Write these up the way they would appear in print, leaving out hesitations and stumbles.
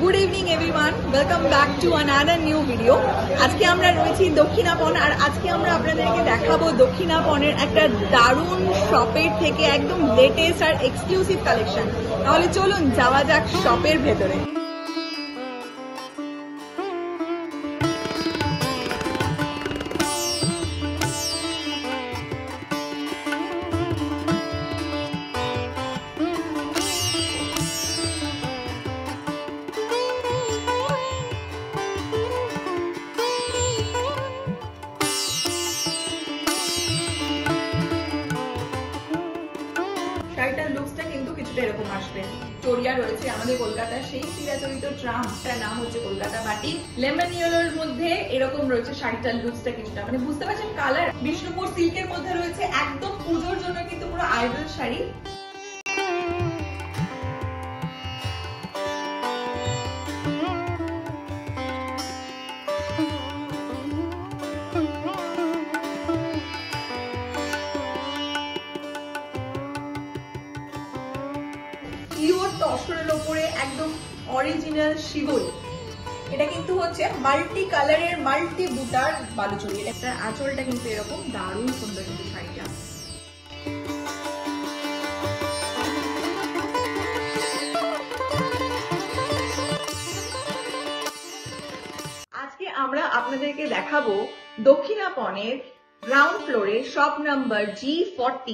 Good evening everyone, welcome back to another new video. আজকে আমরা রয়েছি দক্ষিণাপন, আর আজকে আমরা আপনাদেরকে দেখাবো দক্ষিণাপনের একটা দারুণ শপের থেকে একদম লেটেস্ট আর এক্সক্লুসিভ কালেকশন। তাহলে চলুন যাওয়া যাক শপের ভেতরে। শাড়িটার লুকসটা কিন্তু কিছুটা এরকম আসবে। চড়িয়া রয়েছে আমাদের কলকাতার সেই চিরাচরিত ট্রাম্পটার নাম হচ্ছে কলকাতা বাটি। লেমন ইয়েলোর মধ্যে এরকম রয়েছে শাড়িটার লুকসটা কিছুটা, মানে বুঝতে পারছেন কালার। বিষ্ণুপুর সিল্কের মধ্যে রয়েছে, একদম পুজোর জন্য কিন্তু পুরো আইডল শাড়ি। পিওর তসরের ওপরে একদম অরিজিনাল শিবলি। এটা কিন্তু হচ্ছে মাল্টি কালারের মাল্টি বুটার বালুচরি। একটা আঁচলটা কিন্তু এরকম দারুণ সুন্দর কিন্তু শাড়িটা। আজকে আমরা আপনাদেরকে দেখাবো দক্ষিণাপনের গ্রাউন্ড ফ্লোরে শপ নাম্বার G40,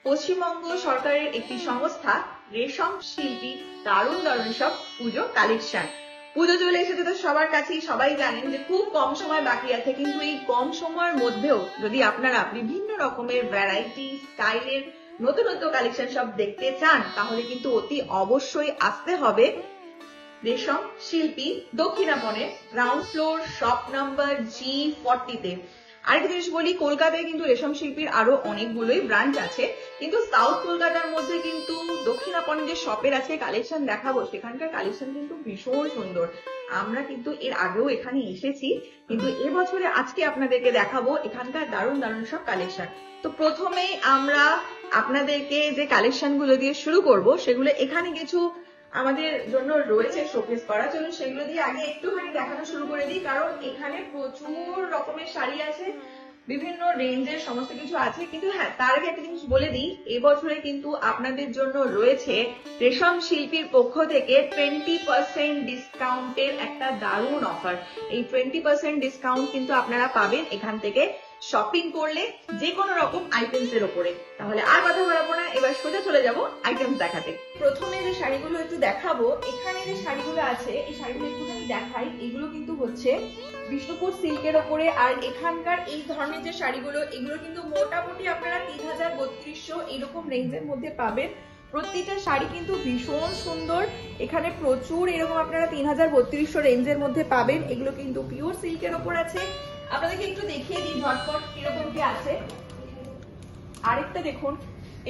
পশ্চিমবঙ্গ সরকারের একটি সংস্থা রেশম শিল্পী দারুণ দারুণ সব পুজো কালেকশন। পুজো চলে এসেছে তো সবার কাছেই, সবাই জানেন যে খুব কম সময় বাকি আছে, কিন্তু এই কম সময়ের মধ্যেও যদি আপনারা বিভিন্ন রকমের ভ্যারাইটি স্টাইলের নতুন নতুন কালেকশন সব দেখতে চান, তাহলে কিন্তু অতি অবশ্যই আসতে হবে রেশম শিল্পী দক্ষিণাপনের ground floor shop number G40 তে। আরেকটা জিনিস বলি, কলকাতায় কিন্তু রেশম শিল্পীর আরো অনেকগুলোই ব্রাঞ্চ আছে, কিন্তু সাউথ কলকাতার মধ্যে কিন্তু দক্ষিণাপনের যে শপের আছে কালেকশন দেখাবো, সেখানকার কালেকশন কিন্তু ভীষণ সুন্দর। আমরা কিন্তু এর আগেও এখানে এসেছি, কিন্তু এবছরে আজকে আপনাদেরকে দেখাবো এখানকার দারুণ দারুণ সব কালেকশন। তো প্রথমেই আমরা আপনাদেরকে যে কালেকশন গুলো দিয়ে শুরু করব, সেগুলো এখানে কিছু আমাদের জন্য রয়েছে শোকেস করা। চলুন সেগুলো দিয়ে আগে একটুখানি দেখানো শুরু করে দিই, কারণ এখানে প্রচুর রকমের শাড়ি আছে, বিভিন্ন রেঞ্জের সমস্ত কিছু আছে। কিন্তু হ্যাঁ, তার আগে একটা জিনিস বলে দিই, এবছরে কিন্তু আপনাদের জন্য রয়েছে রেশম শিল্পীর পক্ষ থেকে 20% ডিসকাউন্টের একটা দারুণ অফার। এই 20% ডিসকাউন্ট কিন্তু আপনারা পাবেন এখান থেকে শপিং করলে যে কোনো রকম আইটেমস এর উপরে। তাহলে আর কথা বলবো না, এবার সোজা চলে যাব আইটেমস দেখাতে। প্রথমে যে শাড়িগুলো একটু দেখাবো, এখানে যে শাড়িগুলো আছে এই শাড়িগুলো একটুখানি দেখাই। এগুলো কিন্তু হচ্ছে বিষ্ণুপুর সিল্কের ওপরে, আর এখানকার এই ধরনের যে শাড়িগুলো, এগুলো কিন্তু মোটামুটি আপনারা 3000-3200 এরকম রেঞ্জের মধ্যে পাবেন। প্রত্যেকটা শাড়ি কিন্তু ভীষণ সুন্দর। এখানে প্রচুর এরকম আপনারা 3000-3200 রেঞ্জের মধ্যে পাবেন। এগুলো কিন্তু পিওর সিল্কের ওপর আছে। আপনাদেরকে একটু দেখিয়ে দিই ঝটপট কিরকম কি আছে। আরেকটা দেখুন,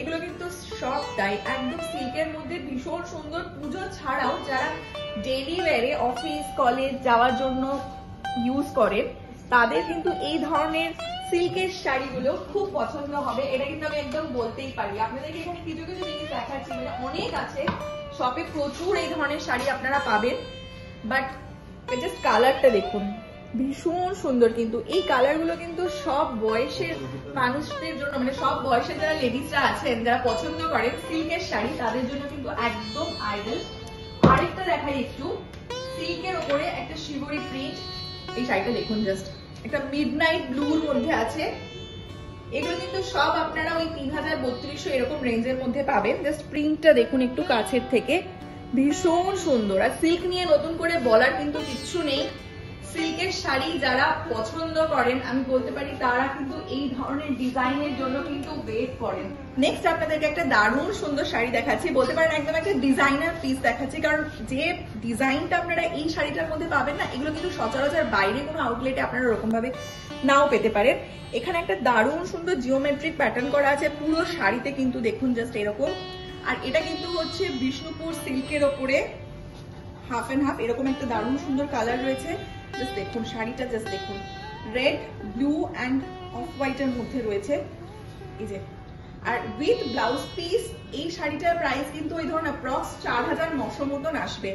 এগুলো কিন্তু সব তাই একদম সিল্কের মধ্যে ভীষণ সুন্দর। পুজো ছাড়াও যারা ডেইলি ওয়্যারে অফিস কলেজ যাওয়ার জন্য ইউজ করেন, তাদের কিন্তু এই ধরনের সিল্কের শাড়িগুলো খুব পছন্দ হবে। এটা কিন্তু আমি একদম বলতেই পারি। আপনাদেরকে এখানে কিছু কিছু জিনিস দেখাচ্ছি, মানে অনেক আছে শপে, প্রচুর এই ধরনের শাড়ি আপনারা পাবেন। বাট জাস্ট কালারটা দেখুন, ভীষণ সুন্দর। কিন্তু এই কালারগুলো কিন্তু সব বয়সের মানুষদের জন্য, মানে সব বয়সের যারা লেডিসরা আছেন, যারা পছন্দ করেন সিল্কের শাড়ি, তাদের জন্য কিন্তু একদম আইডল। আরেকটা দেখাই একটু, সিল্কের ওপরে একটা শিবরি প্রিন্ট। এই শাড়িটা দেখুন, জাস্ট একটা মিডনাইট ব্লুর মধ্যে আছে। এগুলো কিন্তু সব আপনারা ওই 3000-3200 এরকম রেঞ্জের মধ্যে পাবেন। জাস্ট প্রিন্টটা দেখুন একটু কাছের থেকে, ভীষণ সুন্দর। আর সিল্ক নিয়ে নতুন করে বলার কিন্তু কিচ্ছু নেই। সিল্কের শাড়ি যারা পছন্দ করেন, আমি বলতে পারি তারা কিন্তু এই ধরনের ডিজাইনের জন্য কিন্তু ওয়েট করেন। নেক্সট আপনাদেরকে একটা দারুণ সুন্দর শাড়ি দেখাচ্ছি, বলতে পারেন একদম একটা ডিজাইনার পিস দেখাচ্ছি, কারণ যে ডিজাইনটা আপনারা এই শাড়িটার মধ্যে পাবেন না, এগুলো কিন্তু সচরাচর বাইরে কোনো আউটলেটে আপনারা ওরকম ভাবে নাও পেতে পারেন। এখানে একটা দারুণ সুন্দর জিওমেট্রিক প্যাটার্ন করা আছে পুরো শাড়িতে, কিন্তু দেখুন জাস্ট এরকম। আর এটা কিন্তু হচ্ছে বিষ্ণুপুর সিল্কের ওপরে হাফ এন্ড হাফ এরকম একটা দারুণ সুন্দর কালার রয়েছে। জাস্ট দেখুন শাড়িটা, জাস্ট দেখুন red blue and off white এর মধ্যে রয়েছে। এই যে আর উইথ ব্লাউজ পিস এই শাড়িটার প্রাইস কিন্তু ওই ধরুন অ্যাপ্রক্স 4900 মতন আসবে।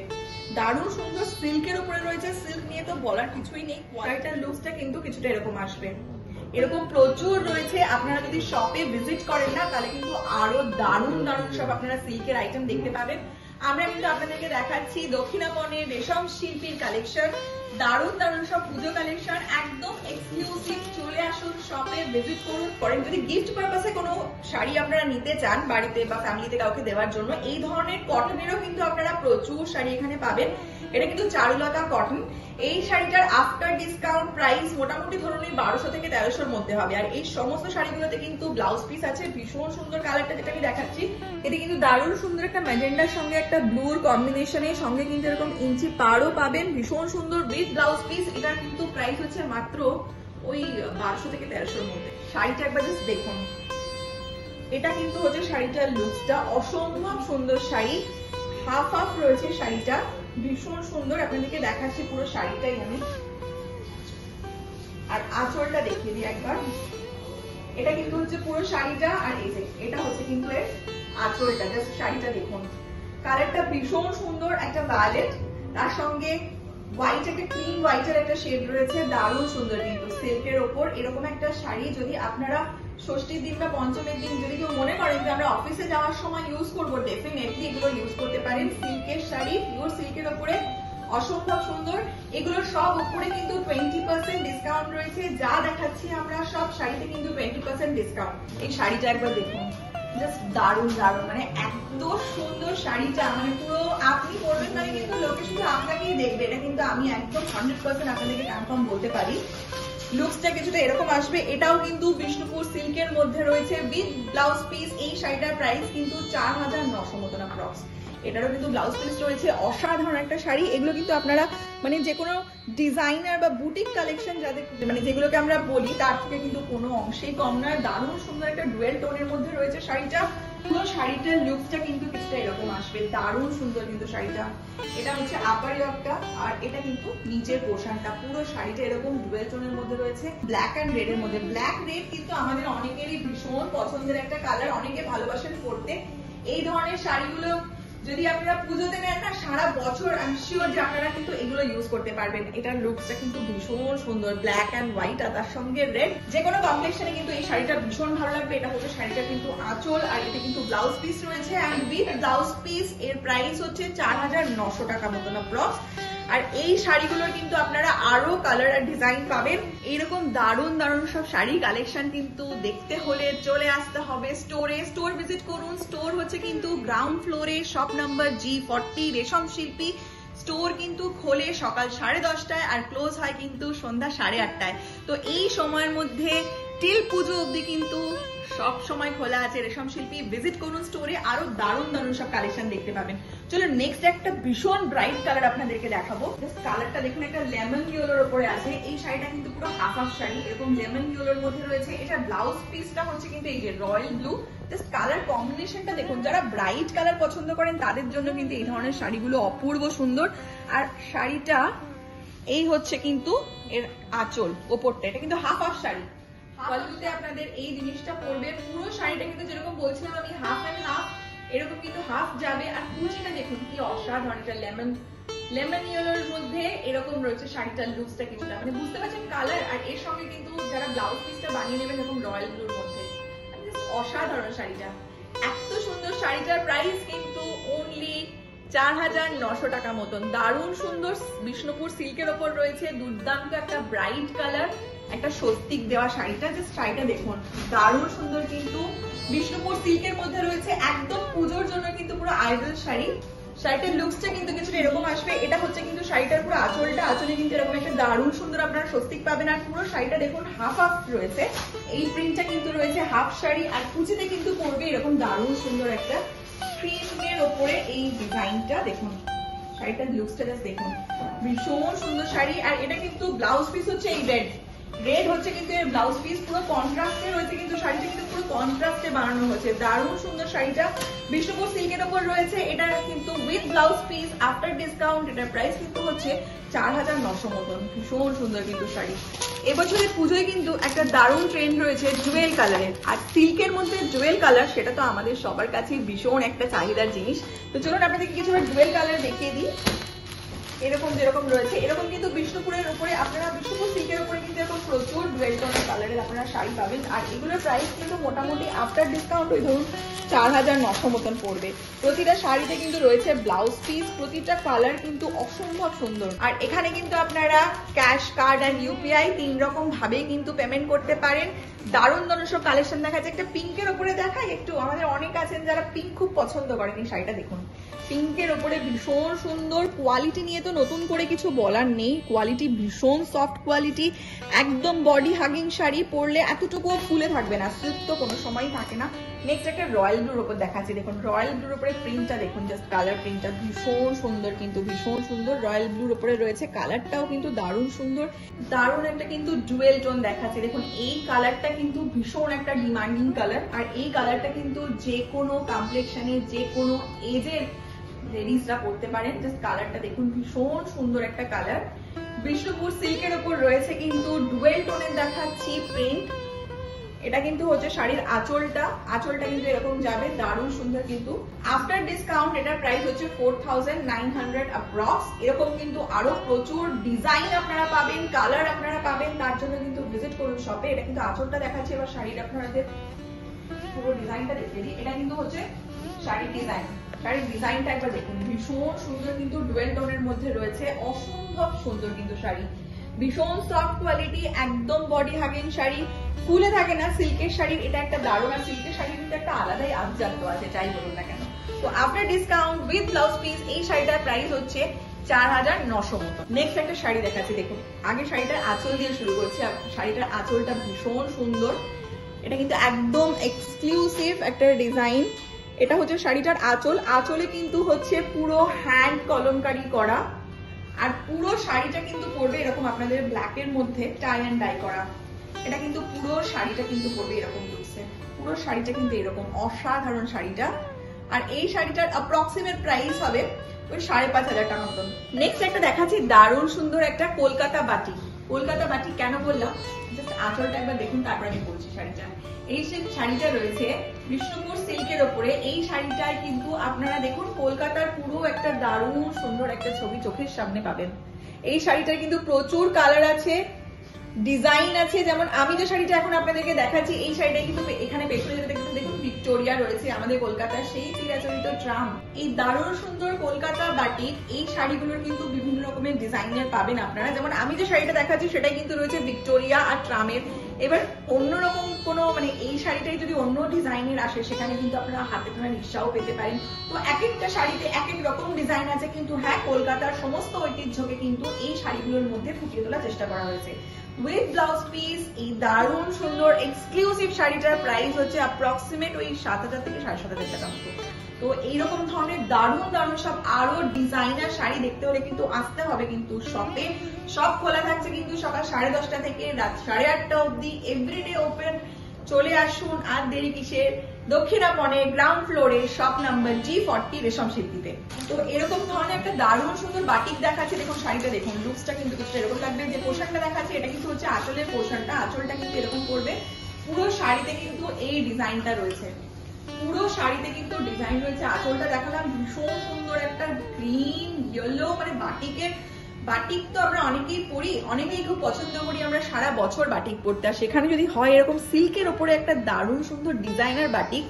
দারুণ সুন্দর সিল্কের উপরে রয়েছে, সিল্ক নিয়ে তো বলার কিছুই নেই। শাড়িটার লুকসটা কিন্তু কিছুটা এরকম আসবে। এরকম প্রচুর রয়েছে, আপনারা যদি শপে ভিজিট করেন না তাহলে কিন্তু আরো দারুণ দারুণ সব আপনারা সিল্কের আইটেম দেখতে পাবেন। আমরা কিন্তু আপনাদেরকে দেখাচ্ছি দক্ষিণাপনের রেশম শিল্পীর কালেকশন, দারুণ দারুণ সব পুজো কালেকশন, একদম এক্সক্লুসিভ। চলে আসুন শপে ভিজিট করুন। পরে যদি গিফট পারপাসে কোনো শাড়ি আপনারা নিতে চান বাড়িতে বা ফ্যামিলিতে কাউকে দেওয়ার জন্য, এই ধরনের কটনেরও কিন্তু আপনারা প্রচুর শাড়ি এখানে পাবেন। এটা কিন্তু চারুলতা কটন। এই শাড়িটার আফটার ডিসকাউন্ট প্রাইস মোটামুটি ধরুন 1200 থেকে 1300 মধ্যে হবে। আর এই সমস্ত শাড়িগুলোতে কিন্তু ব্লাউজ পিস আছে। ভীষণ সুন্দর কালারটা যেটা আমি দেখাচ্ছি, এটা কিন্তু দারুণ সুন্দর একটা ম্যাজেন্ডার সঙ্গে একটা ব্লুর কম্বিনেশনে, সঙ্গে কিন্তু এরকম ইঞ্চি পাড়ও পাবেন, ভীষণ সুন্দর উইথ ব্লাউজ পিস। এটার কিন্তু প্রাইস হচ্ছে মাত্র ওই 1200 থেকে 1300 মধ্যে। শাড়িটা একবার জাস্ট দেখুন, এটা কিন্তু হচ্ছে শাড়িটার লুকসটা, অসম্ভব সুন্দর শাড়ি। হাফ হাফ রয়েছে শাড়িটা, ভীষণ সুন্দর। আপনাদেরকে দেখাচ্ছি পুরো শাড়িটাই আমি, আর আঁচলটা দেখিয়ে দিই একবার। এটা কিন্তু হচ্ছে পুরো শাড়িটা, আর এই যে এটা হচ্ছে কিন্তু এর আঁচলটা। জাস্ট শাড়িটা দেখুন, কালারটা ভীষণ সুন্দর, একটা ভায়োলেট, তার সঙ্গে হোয়াইট, একটা ক্রিম হোয়াইটের একটা শেড রয়েছে, দারুণ সুন্দর। কিন্তু সিল্কের ওপর এরকম একটা শাড়ি যদি আপনারা ষষ্ঠীর দিন বা পঞ্চমের দিন যদি কেউ মনে করেন যে আমরা অফিসে যাওয়ার সময় ইউজ করবো, ডেফিনেটলি এগুলো ইউজ করতে পারেন। সিল্কের শাড়ি, পিওর সিল্কের ওপরে, অসম্ভব সুন্দর। এগুলোর সব উপরে কিন্তু 20% ডিসকাউন্ট রয়েছে। যা দেখাচ্ছি আমরা সব শাড়িতে কিন্তু 20% ডিসকাউন্ট। এই শাড়িটা একবার দেখুন, জাস্ট দারুণ দারুণ, মানে এত সুন্দর শাড়িটা, মানে পুরো আপনি পরবেন মানে কিন্তু লোকে শুধু আপনাকেই দেখবে। এটা কিন্তু আমি একদম 100% আপনাদেরকে কনফার্ম বলতে পারি। লুকসটা কিছুটা এরকম আসবে। এটাও কিন্তু বিষ্ণুপুর সিল্কের মধ্যে রয়েছে উইথ ব্লাউজ পিস। এই শাড়িটার প্রাইস কিন্তু 4900 মতন অ্যাপ্রক্স। এটারও কিন্তু ব্লাউজ পিস রয়েছে, অসাধারণ একটা শাড়ি। এগুলো কিন্তু আপনারা মানে যে কোনো ডিজাইনার বা বুটিক কালেকশন যাদের মানে যেগুলোকে আমরা বলি তার থেকে কিন্তু কোনো অংশেই কম নয়। দারুণ সুন্দর একটা ডুয়েল টোনের মধ্যে রয়েছে শাড়িটা। পুরো শাড়িটার লুকসটা কিন্তু কিছুটা এরকম আসবে, দারুণ সুন্দর কিন্তু শাড়িটা। এটা হচ্ছে আপার ইয়কটা, আর এটা কিন্তু নিচের পোর্শনটা। পুরো শাড়িটা এরকম ডুয়েল টোনের মধ্যে রয়েছে, ব্ল্যাক এন্ড রেড এর মধ্যে। ব্ল্যাক রেড কিন্তু আমাদের অনেকেরই ভীষণ পছন্দের একটা কালার, অনেকে ভালোবাসেন পরতে। এই ধরনের শাড়িগুলো যদি আপনারা পুজোতে নেন না, সারা বছর আমি শিওর যে আপনারা কিন্তু এগুলো ইউজ করতে পারবেন। এটার লুকসটা কিন্তু ভীষণ সুন্দর, ব্ল্যাক এন্ড হোয়াইট আর তার সঙ্গে রেড, যে কোনো কম্বিনেশনে কিন্তু এই শাড়িটা ভীষণ ভালো লাগবে। এটা হচ্ছে শাড়িটা কিন্তু আঁচল, আর এটা কিন্তু ব্লাউজ পিস রয়েছে, এন্ড উইথ ব্লাউজ পিস এর প্রাইস হচ্ছে 4900 টাকা মতন অ্যাপ্রক্স। আর এই শাড়িগুলোর কিন্তু আপনারা আরো কালার আর ডিজাইন পাবেন। এইরকম দারুণ দারুণ সব শাড়ি কালেকশন কিন্তু দেখতে হলে চলে আসতে হবে স্টোরে। স্টোর ভিজিট করুন। স্টোর হচ্ছে কিন্তু গ্রাউন্ড ফ্লোরে, শপ নাম্বার G40 রেশম শিল্পী। স্টোর কিন্তু খোলে সকাল 10:30টায় আর ক্লোজ হয় কিন্তু সন্ধ্যা 8:30টায়। তো এই সময়ের মধ্যে টিল পুজো অবধি কিন্তু সব সময় খোলা আছে রেশম শিল্পী। ভিজিট করুন স্টোরে, আরো দারুণ দারুণ সব কালেকশন দেখতে পাবেন। চলো নেক্সট একটা ভীষণ ব্রাইট কালার আপনাদেরকে দেখাবো। জাস্ট কালারটা দেখুন, একটা লেমন ইয়েলোর উপরে আছে। এই শাড়িটা কিন্তু পুরো হাফ হাফ শাড়ি, এরকম লেমন ইয়েলোর মধ্যে রয়েছে। এটা ব্লাউজ পিসটা হচ্ছে কিন্তু এই যে রয়্যাল ব্লু। জাস্ট কালার কম্বিনেশনটা দেখুন, যারা ব্রাইট কালার পছন্দ করেন তাদের জন্য কিন্তু এই ধরনের শাড়িগুলো অপূর্ব সুন্দর। আর শাড়িটা এই হচ্ছে কিন্তু এর আঁচল ওপরটা, এটা কিন্তু হাফ হাফ শাড়ি। পল্লুতে আপনাদের এই জিনিসটা পরবে। পুরো শাড়িটা কিন্তু যেরকম বলছিলাম আমি হাফ এন্ড হাফ, এরকম কিন্তু হাফ যাবে। আর কুচিটা দেখুন কি অসাধারণ, এটা লেমন ইয়েলোর মধ্যে এরকম রয়েছে শাড়িটার লুকসটা কিছুটা, মানে বুঝতে পারছেন কালার। আর এর সঙ্গে কিন্তু যারা ব্লাউজ পিসটা বানিয়ে নেবেন এরকম রয়্যাল ব্লুর মধ্যে, অসাধারণ শাড়িটা। এত সুন্দর শাড়িটার প্রাইস কিন্তু অনলি 4900 টাকা মতন। দারুণ সুন্দর বিষ্ণুপুর সিল্কের ওপর রয়েছে, দুর্দান্ত একটা ব্রাইট কালার, একটা স্বস্তিক দেওয়া শাড়িটা। জাস্ট শাড়িটা দেখুন, দারুণ সুন্দর কিন্তু বিষ্ণুপুর সিল্কের মধ্যে রয়েছে। একদম পুজোর জন্য কিন্তু পুরো আইডল শাড়ি। শাড়িটার লুকসটা কিন্তু কিছুটা এরকম আসবে। এটা হচ্ছে কিন্তু শাড়িটার পুরো আঁচলটা, আঁচলে কিন্তু এরকম একটা দারুণ সুন্দর আপনারা স্বস্তিক পাবেন। আর পুরো শাড়িটা দেখুন হাফ হাফ রয়েছে, এই প্রিন্টটা কিন্তু রয়েছে হাফ শাড়ি। আর কুচিতে কিন্তু পড়বে এরকম দারুণ সুন্দর একটা ক্রিমের ওপরে এই ডিজাইনটা। দেখুন শাড়িটার লুকসটা জাস্ট দেখুন, ভীষণ সুন্দর শাড়ি। আর এটা কিন্তু ব্লাউজ পিস হচ্ছে এই রেড, রেড হচ্ছে কিন্তু এর ব্লাউজ পিস, পুরো কন্ট্রাস্টে রয়েছে কিন্তু শাড়িটা কিন্তু পুরো কন্ট্রাস্টে বানানো হয়েছে। দারুণ সুন্দর শাড়িটা বিষ্ণুপুর সিল্কের উপর রয়েছে। এটা কিন্তু with blouse piece after discount এটার প্রাইস কিন্তু হচ্ছে 4900 মতন। ভীষণ সুন্দর কিন্তু শাড়ি। এবছরের পুজোয় কিন্তু একটা দারুণ ট্রেন্ড রয়েছে জুয়েল কালারের, আর সিল্কের মধ্যে জুয়েল কালার সেটা তো আমাদের সবার কাছে ভীষণ একটা চাহিদার জিনিস। তো চলুন আপনাদেরকে কিছু জুয়েল কালার দেখিয়ে দিই। এরকম যেরকম রয়েছে এরকম কিন্তু বিষ্ণুপুরের উপরে আপনারা বিষ্ণুপুর সিল্কের উপরে কিন্তু এরকম প্রচুর জুয়েল টোনের কালারের আপনারা শাড়ি পাবেন। আর এগুলোর প্রাইস কিন্তু মোটামুটি আফটার ডিসকাউন্ট ওই ধরুন 4900 মতন পড়বে। প্রতিটা শাড়িতে কিন্তু রয়েছে ব্লাউজ পিস, প্রতিটা কালার কিন্তু অসম্ভব সুন্দর। আর এখানে কিন্তু আপনারা ক্যাশ, কার্ড অ্যান্ড ইউপিআই 3 রকম ভাবেই কিন্তু পেমেন্ট করতে পারেন। দারুণ দারুণ সব কালেকশন দেখাচ্ছে। একটা পিঙ্কের উপরে দেখাই একটু, আমাদের অনেক আছেন যারা পিঙ্ক খুব পছন্দ করেন। এই শাড়িটা দেখুন, পিঙ্কের ওপরে ভীষণ সুন্দর। কোয়ালিটি নিয়ে তো নতুন করে কিছু বলার নেই, কোয়ালিটি ভীষণ সফট কোয়ালিটি, একদম বডি হাগিং শাড়ি। পরলে এতটুকুও ফুলে থাকবে না, সিল্ক তো কোনো সময়ই থাকে না। নেক্সট একটা রয়্যাল ব্লুর উপর দেখাচ্ছি, দেখুন রয়্যাল ব্লুর উপরে প্রিন্টটা দেখুন, জাস্ট কালার প্রিন্টটা ভীষণ সুন্দর, কিন্তু ভীষণ সুন্দর। রয়্যাল ব্লুর উপরে রয়েছে, কালারটাও কিন্তু দারুণ সুন্দর। দারুণ একটা কিন্তু জুয়েল টোন দেখাচ্ছে, দেখুন এই কালারটা কিন্তু ভীষণ একটা ডিমান্ডিং কালার। আর এই কালারটা কিন্তু যে কোনো কমপ্লেক্সনে, যে কোনো এজের লেডিসরা পড়তে পারেন। জাস্ট কালারটা দেখুন, ভীষণ সুন্দর একটা কালার। বিষ্ণুপুর সিল্কের উপর রয়েছে কিন্তু ডুয়েল টোনের দেখাচ্ছি প্রিন্ট। এটা কিন্তু হচ্ছে শাড়ির আঁচলটা, আঁচলটা কিন্তু এরকম যাবে, দারুণ সুন্দর। কিন্তু আফটার ডিসকাউন্ট এটার প্রাইস হচ্ছে 4900 অ্যাপ্রক্স। এরকম কিন্তু আরো প্রচুর ডিজাইন আপনারা পাবেন, কালার আপনারা পাবেন, তার জন্য কিন্তু ভিজিট করুন শপে। এটা কিন্তু আঁচলটা দেখাচ্ছে, এবার শাড়ির আপনাদের পুরো ডিজাইনটা দেখিয়ে দিই। এটা কিন্তু হচ্ছে শাড়ির ডিজাইন, শাড়ির ডিজাইনটা একবার দেখুন, ভীষণ সুন্দর কিন্তু ডুয়েল টোনের মধ্যে রয়েছে, অসম্ভব সুন্দর কিন্তু শাড়ি। ভীষণ সফট কোয়ালিটি, একদম বডি হাগিং শাড়ি, ফুলে থাকে না সিল্কের শাড়ির। এটা একটা দারুণ, আর সিল্কের শাড়ির কিন্তু একটা আলাদাই আবজাত্য আছে, যাই বলুন না কেন। তো after discount with blouse piece এই শাড়িটার প্রাইস হচ্ছে 4900 মতো। নেক্সট একটা শাড়ি দেখাচ্ছি, দেখুন আগে শাড়িটার আঁচল দিয়ে শুরু করছি। শাড়িটার আঁচলটা ভীষণ সুন্দর, এটা কিন্তু একদম এক্সক্লুসিভ একটা ডিজাইন। এটা হচ্ছে শাড়িটার আঁচল, আঁচলে কিন্তু হচ্ছে পুরো হ্যান্ড কলমকারি করা। আর পুরো শাড়িটা কিন্তু পড়বে এরকম আপনাদের ব্ল্যাকের মধ্যে টাই অ্যান্ড ডাই করা। এটা কিন্তু পুরো শাড়িটা কিন্তু পড়বে এরকম লুকসে, পুরো শাড়িটা কিন্তু এরকম অসাধারণ শাড়িটা। আর এই শাড়িটার অ্যাপ্রক্সিমেট প্রাইস হবে ওই 5500 টাকা মতন। নেক্সট একটা দেখাচ্ছি, দারুণ সুন্দর একটা কলকাতা বাটিক। কলকাতা বাটিক কেন বললাম, জাস্ট আঁচলটা একবার দেখুন, তারপর আমি বলছি শাড়িটা। এই শাড়িটা রয়েছে বিষ্ণুপুর সিল্কের ওপরে। এই শাড়িটায় কিন্তু আপনারা দেখুন কলকাতার পুরো একটা দারুণ সুন্দর একটা ছবি চোখের সামনে পাবেন। এই শাড়িটার কিন্তু প্রচুর কালার আছে, ডিজাইন আছে। যেমন আমি যে শাড়িটা এখন আপনাদেরকে দেখাচ্ছি, এই শাড়িটা কিন্তু এখানে পেছনে যেটা দেখুন, দেখুন ভিক্টোরিয়া রয়েছে, আমাদের কলকাতার সেই চিরাচরিত ট্রাম। এই দারুণ সুন্দর কলকাতা বাটিক, এই শাড়িগুলোর কিন্তু বিভিন্ন রকমের ডিজাইনের পাবেন আপনারা। যেমন আমি যে শাড়িটা দেখাচ্ছি সেটাই কিন্তু রয়েছে ভিক্টোরিয়া আর ট্রামের। এবার অন্যরকম কোনো মানে এই শাড়িটাই যদি অন্য ডিজাইনের আসে, সেখানে কিন্তু আপনারা হাতে ধরা রিক্সাও পেতে পারেন। তো এক একটা শাড়িতে এক এক রকম ডিজাইন আছে, কিন্তু হ্যাঁ কলকাতার সমস্ত ঐতিহ্যকে কিন্তু এই শাড়িগুলোর মধ্যে ফুটিয়ে তোলার চেষ্টা করা হয়েছে উইথ ব্লাউজ পিস। এই দারুণ সুন্দর এক্সক্লুসিভ শাড়িটার প্রাইস হচ্ছে অ্যাপ্রক্সিমেট ওই 7000 থেকে 7500 টাকা মতো। তো এইরকম ধরনের দারুণ দারুণ সব আরো ডিজাইনার শাড়ি দেখতে হলে কিন্তু আসতে হবে কিন্তু শপে। সব খোলা থাকছে কিন্তু সকাল 10:30 থেকে রাত 8:30 অব্দি, এভরিডে ওপেন। চলে আসুন, আর দেরি কিসের, দক্ষিণাপনে গ্রাউন্ড ফ্লোরে শপ নাম্বার G40 রেশম শিল্পীতে। তো এরকম ধরনের একটা দারুণ সুন্দর বাটিক দেখাচ্ছে, দেখুন শাড়িটা দেখুন, লুকসটা কিন্তু কিছুটা এরকম লাগবে। যে পোশাকটা দেখাচ্ছে এটা কিন্তু হচ্ছে আঁচলের পোশাকটা, আঁচলটা কিন্তু এরকম করবে। পুরো শাড়িতে কিন্তু এই ডিজাইনটা রয়েছে, পুরো শাড়িতে কিন্তু ডিজাইন রয়েছে। আঁচলটা দেখালাম, ভীষণ সুন্দর একটা গ্রিন ইয়েলো, মানে বাটিকের বাটিক তো আমরা অনেকেই পরি, অনেকেই খুব পছন্দ করি আমরা সারা বছর বাটিক পরতে। আর সেখানে যদি হয় এরকম সিল্কের ওপরে একটা দারুণ সুন্দর ডিজাইনার বাটিক,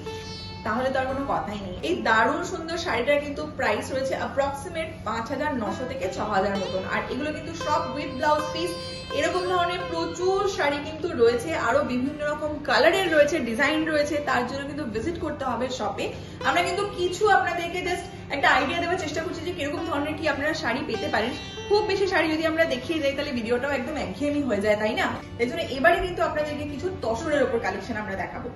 তাহলে তো আর কোনো কথাই নেই। এই দারুণ সুন্দর শাড়িটার কিন্তু প্রাইস রয়েছে অ্যাপ্রক্সিমেট 5900 থেকে 6000 মতন। আর এগুলো কিন্তু সব উইথ ব্লাউজ পিস। এরকম ধরনের প্রচুর শাড়ি কিন্তু রয়েছে, আরো বিভিন্ন রকম কালারের রয়েছে, ডিজাইন রয়েছে, তার জন্য কিন্তু ভিজিট করতে হবে শপে। আমরা কিন্তু কিছু আপনাদেরকে জাস্ট একটা আইডিয়া দেওয়ার চেষ্টা করছি যে কিরকম ধরনের কি আপনারা শাড়ি পেতে পারেন। খুব বেশি শাড়ি যদি আমরা দেখিয়ে যাই তাহলে ভিডিওটাও একদম একঘেয়েমি হয়ে যায়, তাই না? এই জন্য এবারে কিন্তু আপনাদেরকে কিছু তসরের উপর কালেকশন আমরা দেখাবো।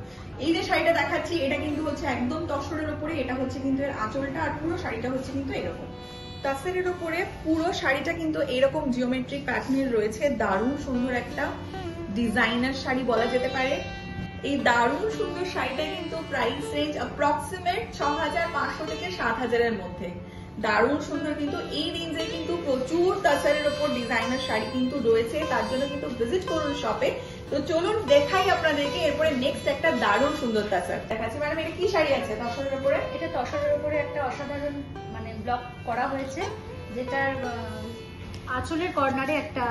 এই যে শাড়িটা দেখাচ্ছি এটা কিন্তু হচ্ছে একদম তসরের উপরে, এটা হচ্ছে কিন্তু এর আঁচলটা, আর পুরো শাড়িটা হচ্ছে কিন্তু এরকম তাসেরের উপরে। পুরো শাড়িটা কিন্তু এরকম জিওমেট্রিক প্যাটার্নের রয়েছে, দারুণ সুন্দর একটা ডিজাইনার শাড়ি বলা যেতে পারে। এই দারুণ সুন্দর শাড়িটা কিন্তু প্রাইস রেঞ্জ অ্যাপ্রক্সিমেট 6500 থেকে 7000 এর মধ্যে। দারুণ সুন্দর, কিন্তু এই রেঞ্জে কিন্তু প্রচুর তাসারের উপর ডিজাইনার শাড়ি কিন্তু রয়েছে, তার জন্য কিন্তু ভিজিট করুন শপে। তো চলুন দেখাই আপনাদেরকে। এরপরে নেক্সট একটা দারুণ সুন্দর তাসার দেখাচ্ছি। ম্যাডাম এটা কি শাড়ি আছে তসরের উপরে? এটা তসরের উপরে একটা অসাধারণ মানে ব্লক করা হয়েছে, যেটার আঁচলের কর্নারে একটা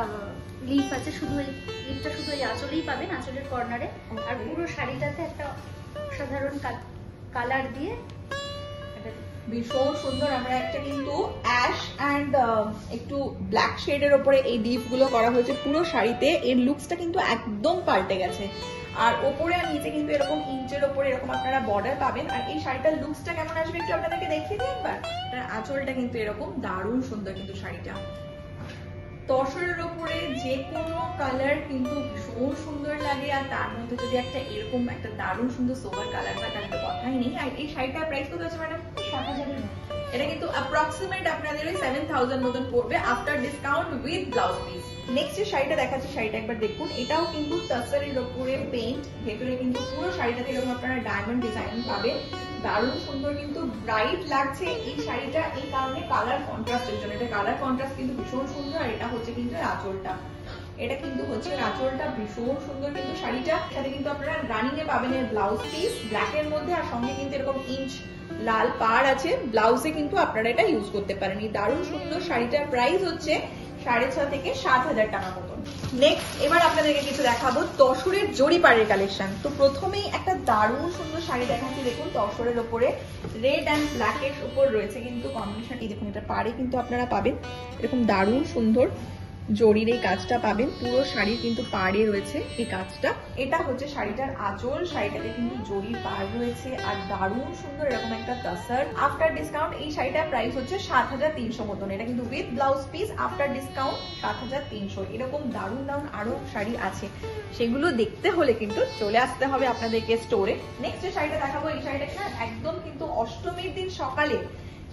লিফ আছে। শুধু এই লিফটা শুধু এই আঁচলেই পাবেন, আঁচলের কর্নারে। আর পুরো শাড়িটাতে একটা অসাধারণ কালার দিয়ে ভীষণ সুন্দর। আমরা একটা কিন্তু অ্যাশ অ্যান্ড একটু ব্ল্যাক শেডের উপরে এই লিফ গুলো করা হয়েছে পুরো শাড়িতে। এর লুকসটা কিন্তু একদম পাল্টে গেছে। আর ওপরে আর নিচে কিন্তু এরকম ইঞ্চের ওপরে এরকম আপনারা বর্ডার পাবেন। আর এই শাড়িটার লুকসটা কেমন আসবে একটু আপনাদেরকে দেখিয়ে দিই একবার। আঁচলটা কিন্তু এরকম দারুণ সুন্দর কিন্তু শাড়িটা। তসরের উপরে যে কোনো কালার কিন্তু ভীষণ সুন্দর লাগে, আর তার মধ্যে যদি একটা এরকম একটা দারুণ সুন্দর সোভার কালার হয় তাহলে তো কথাই নেই। আর এই শাড়িটার প্রাইস কত আছে ম্যাডাম? 7000। এটা কিন্তু অ্যাপ্রক্সিমেট আপনাদের 7000 মতন পড়বে after discount with blouse piece. Next যে শাড়িটা দেখাচ্ছি, শাড়িটা একবার দেখুন। এটাও কিন্তু তাসারের উপরে পেইন্ট, ভেতরে কিন্তু পুরো শাড়িটাতে এরকম আপনারা ডায়মন্ড ডিজাইন পাবেন। দারুণ সুন্দর কিন্তু ব্রাইট লাগছে এই শাড়িটা, এই কারণে কালার কন্ট্রাস্টের জন্য। এটা কালার কন্ট্রাস্ট কিন্তু ভীষণ সুন্দর। আর এটা হচ্ছে কিন্তু আঁচলটা, এটা কিন্তু হচ্ছে আঁচলটা ভীষণ সুন্দর কিন্তু শাড়িটা। সাথে কিন্তু আপনারা রানিং এ পাবেন এর ব্লাউজ পিস ব্ল্যাক এর মধ্যে, আর সঙ্গে কিন্তু এরকম ইঞ্চ লাল পাড় আছে ব্লাউজে, কিন্তু আপনারা এটা ইউজ করতে পারেন। এই দারুণ সুন্দর শাড়িটার প্রাইস হচ্ছে 6,500 থেকে 7,000 টাকা মতন। নেক্সট এবার আপনাদেরকে কিছু দেখাবো তসরের জরি পাড়ের কালেকশন। তো প্রথমেই একটা দারুণ সুন্দর শাড়ি দেখাচ্ছি। দেখুন তসরের উপরে রেড অ্যান্ড ব্ল্যাক এর উপর রয়েছে কিন্তু কম্বিনেশন। এই দেখুন, এটা পাড়ে কিন্তু আপনারা পাবেন এরকম দারুণ সুন্দর জরির এই কাজটা পাবেন। পুরো শাড়ির কিন্তু পাড়ে রয়েছে এই কাজটা। এটা হচ্ছে শাড়িটার আঁচল, শাড়িটাতে কিন্তু জরির পাড় রয়েছে আর দারুণ সুন্দর এরকম একটা তাসার। আফটার ডিসকাউন্ট এই শাড়িটার প্রাইস হচ্ছে 7300 মতন। এটা কিন্তু with blouse piece after discount 7300। এরকম দারুণ দারুণ আরো শাড়ি আছে, সেগুলো দেখতে হলে কিন্তু চলে আসতে হবে আপনাদেরকে স্টোরে। নেক্সট যে শাড়িটা দেখাবো, এই শাড়িটা একদম কিন্তু অষ্টমীর দিন সকালে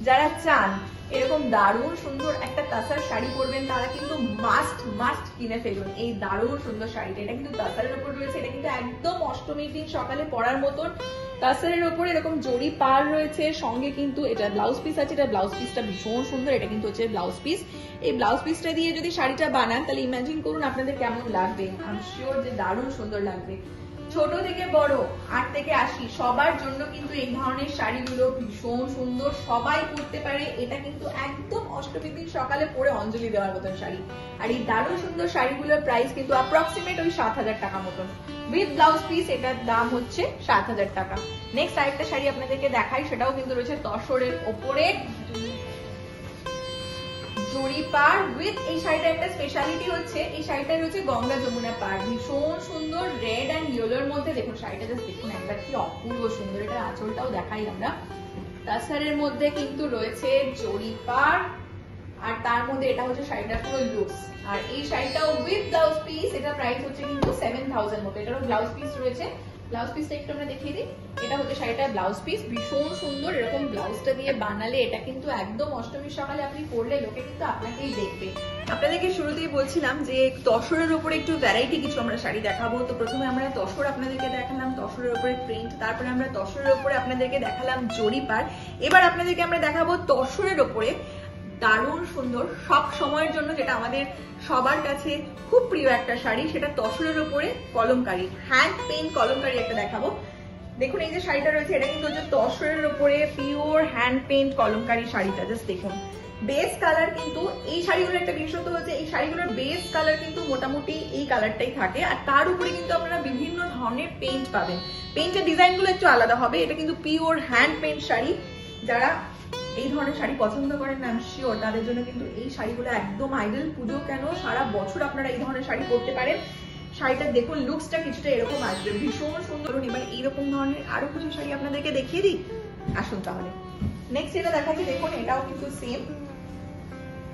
যারা চান এরকম দারুণ সুন্দর একটা তাসার শাড়ি পরবেন তারা কিন্তু মাস্ট কিনে ফেলুন এই দারুণ সুন্দর শাড়িটা। এটা কিন্তু তাসারের উপর রয়েছে, এটা কিন্তু একদম অষ্টমীর দিন সকালে পরার মতন। তাসারের উপর এরকম জরি পাড় রয়েছে, সঙ্গে কিন্তু এটা ব্লাউজ পিস আছে। এটা ব্লাউজ পিসটা ভীষণ সুন্দর। এটা কিন্তু হচ্ছে ব্লাউজ পিস। এই ব্লাউজ পিসটা দিয়ে যদি শাড়িটা বানান তাহলে ইমাজিন করুন আপনাদের কেমন লাগবে। আই এম শিওর যে দারুণ সুন্দর লাগবে। ছোট থেকে বড় 8 থেকে 80 সবার জন্য কিন্তু এই ধরনের শাড়িগুলো ভীষণ সুন্দর, সবাই পরতে পারে। এটা কিন্তু একদম অষ্টমীর দিন সকালে পরে অঞ্জলি দেওয়ার মতন শাড়ি। আর এই দারুণ সুন্দর শাড়িগুলোর প্রাইস কিন্তু অ্যাপ্রক্সিমেট ওই 7000 টাকা মতন। উইথ ব্লাউজ পিস এটার দাম হচ্ছে 7000 টাকা। নেক্সট আরেকটা শাড়ি আপনাদেরকে দেখাই, সেটাও কিন্তু রয়েছে তসরের ওপরে জরি পাড় উইথ। এই শাড়িটার একটা স্পেশালিটি হচ্ছে এই শাড়িটা রয়েছে গঙ্গা যমুনা পাড়, ভীষণ সুন্দর রেড অ্যান্ড ইয়েলোর মধ্যে। দেখুন শাড়িটা জাস্ট দেখুন একবার কি অপূর্ব সুন্দর। এটা আঁচলটাও দেখাই আমরা। তাসারের মধ্যে কিন্তু রয়েছে জরি পাড়, আর তার মধ্যে এটা হচ্ছে শাড়িটার পুরো লুকস। আর এই শাড়িটাও উইথ ব্লাউজ পিস, এটা প্রাইস হচ্ছে কিন্তু 7000 মতো। এটারও ব্লাউজ পিস রয়েছে। ব্লাউজ পিসটা একটু আমরা দেখিয়ে দিই। এটা হচ্ছে শাড়িটার ব্লাউজ পিস, ভীষণ সুন্দর। এরকম ব্লাউজটা দিয়ে বানালে এটা কিন্তু একদম অষ্টমীর সকালে আপনি পরলে লোকে কিন্তু আপনাকেই দেখবে। আপনাদেরকে শুরুতেই বলছিলাম যে তসরের উপরে একটু ভ্যারাইটি কিছু আমরা শাড়ি দেখাবো। তো প্রথমে আমরা তসর আপনাদেরকে দেখালাম, তসরের উপরে প্রিন্ট। তারপরে আমরা তসরের উপরে আপনাদেরকে দেখালাম জরি পাড়। এবার আপনাদেরকে আমরা দেখাবো তসরের উপরে দারুণ সুন্দর সব সময়ের জন্য, যেটা আমাদের সবার কাছে খুব প্রিয় একটা শাড়ি, সেটা তসরের উপরে কলমকারী হ্যান্ড পেইন্ট কলমকারী একটা দেখাবো। দেখুন এই যে শাড়িটা রয়েছে, এটা কিন্তু হচ্ছে তসরের উপরে পিওর হ্যান্ড পেইন্ট কলমকারী শাড়িটা। জাস্ট দেখুন বেস কালার কিন্তু এই শাড়িগুলোর একটা বিশেষত্ব হচ্ছে এই শাড়িগুলোর বেস কালার কিন্তু মোটামুটি এই কালারটাই থাকে, আর তার উপরে কিন্তু আপনারা বিভিন্ন ধরনের পেইন্ট পাবেন। পেইন্টের ডিজাইনগুলো একটু আলাদা হবে। এটা কিন্তু পিওর হ্যান্ড পেইন্ট শাড়ি। যারা এই ধরনের শাড়ি পছন্দ করেন আই এম শিওর তাদের জন্য কিন্তু এই শাড়িগুলো একদম আইডল। পুজো কেন সারা বছর আপনারা এই ধরনের শাড়ি পরতে পারেন। শাড়িটা দেখুন লুকসটা কিছুটা এরকম আসবে, ভীষণ সুন্দর। এবার এইরকম ধরনের আরো কিছু শাড়ি আপনাদেরকে দেখিয়ে দিই, আসুন তাহলে। নেক্সট এটা দেখাচ্ছি, দেখুন এটাও কিন্তু সেম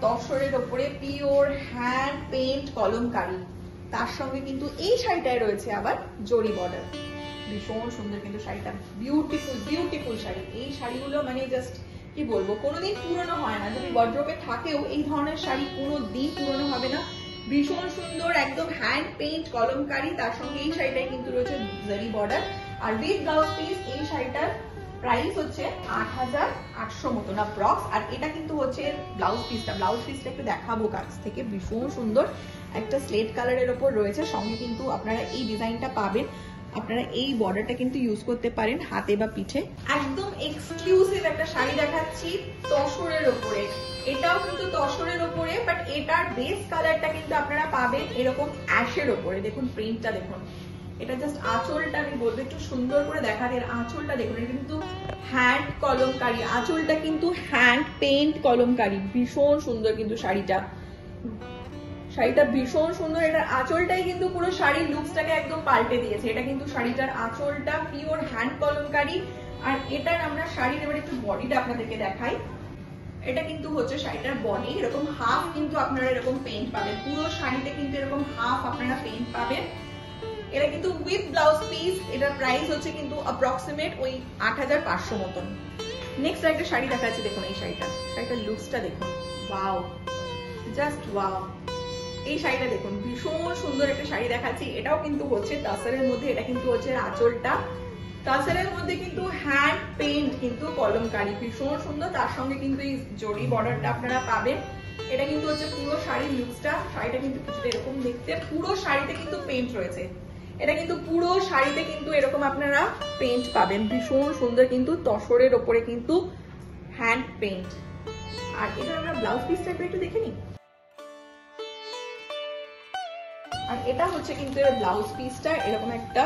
তসরের ওপরে পিওর হ্যান্ড পেইন্ট কলমকারী। তার সঙ্গে কিন্তু এই শাড়িটায় রয়েছে আবার জরি বর্ডার, ভীষণ সুন্দর কিন্তু শাড়িটা। বিউটিফুল শাড়ি। এই শাড়িগুলো মানে জাস্ট কি বলবো, কোনোদিন পুরনো হয় না। যদি ওয়ার্ড্রোবে থাকেও এই ধরনের শাড়ি কোনোদিন পুরনো হবে না। ভীষণ সুন্দর, একদম হ্যান্ড পেইন্ট কলমকারি। তার সঙ্গে এই শাড়িটায় কিন্তু রয়েছে জারি বর্ডার আর উইথ ব্লাউজ পিস। এই শাড়িটার প্রাইস হচ্ছে 8,800 মতন অ্যাপ্রক্স। আর এটা কিন্তু হচ্ছে ব্লাউজ পিসটা একটু দেখাবো কাছ থেকে। ভীষণ সুন্দর একটা স্লেট কালারের ওপর রয়েছে, সঙ্গে কিন্তু আপনারা এই ডিজাইনটা পাবেন। আপনারা এই বর্ডারটা কিন্তু ইউজ করতে পারেন হাতে বা পিঠে। একদম এক্সক্লুসিভ একটা শাড়ি দেখাচ্ছি তসরের ওপরে। এটাও কিন্তু তসরের ওপরে, বাট এটার বেস কালারটা কিন্তু আপনারা পাবেন এরকম অ্যাশের ওপরে। দেখুন প্রিন্টটা দেখুন, এটা জাস্ট আঁচলটা আমি বলবো একটু সুন্দর করে দেখাতে। এর আঁচলটা দেখুন, এটা কিন্তু হ্যান্ড কলমকারি, আঁচলটা কিন্তু হ্যান্ড পেইন্ট কলমকারি। ভীষণ সুন্দর কিন্তু শাড়িটা ভীষণ সুন্দর। এটার আঁচলটাই কিন্তু পুরো শাড়ির লুকসটাকে একদম পাল্টে দিয়েছে। এটা কিন্তু শাড়িটার আঁচলটা পিওর হ্যান্ড কলমকারি। আর এটার আমরা শাড়ির এবার একটু বডিটা আপনাদেরকে দেখাই। এটা কিন্তু হচ্ছে শাড়িটার বডি, এরকম হাফ কিন্তু আপনারা এরকম পেইন্ট পাবেন। পুরো শাড়িতে কিন্তু এরকম হাফ আপনারা পেইন্ট পাবেন। এটা কিন্তু উইথ ব্লাউজ পিস। এটার প্রাইস হচ্ছে কিন্তু অ্যাপ্রক্সিমেট ওই 8,500 মতন। নেক্সট একটা শাড়ি দেখাচ্ছি, দেখুন এই শাড়িটার লুকসটা দেখুন। Wow, just wow. এই শাড়িটা দেখুন, ভীষণ সুন্দর একটা শাড়ি দেখাচ্ছি। এটাও কিন্তু হচ্ছে তাসারের মধ্যে। এটা কিন্তু হচ্ছে আঁচলটা তাসারের মধ্যে কিন্তু হ্যান্ড পেইন্ট কিন্তু কলমকারি, ভীষণ সুন্দর। তার সঙ্গে কিন্তু এই জরি বর্ডারটা আপনারা পাবেন। এটা কিন্তু হচ্ছে পুরো শাড়ির লুকসটা। শাড়িটা কিন্তু কিছুটা এরকম দেখতে, পুরো শাড়িতে কিন্তু পেইন্ট রয়েছে। এটা কিন্তু পুরো শাড়িতে কিন্তু এরকম আপনারা পেইন্ট পাবেন। ভীষণ সুন্দর কিন্তু তসরের ওপরে কিন্তু হ্যান্ড পেইন্ট। আর এটা আমরা ব্লাউজ পিসটা একটু দেখে নিই। আর এটা হচ্ছে কিন্তু এর ব্লাউজ পিসটা, এরকম একটা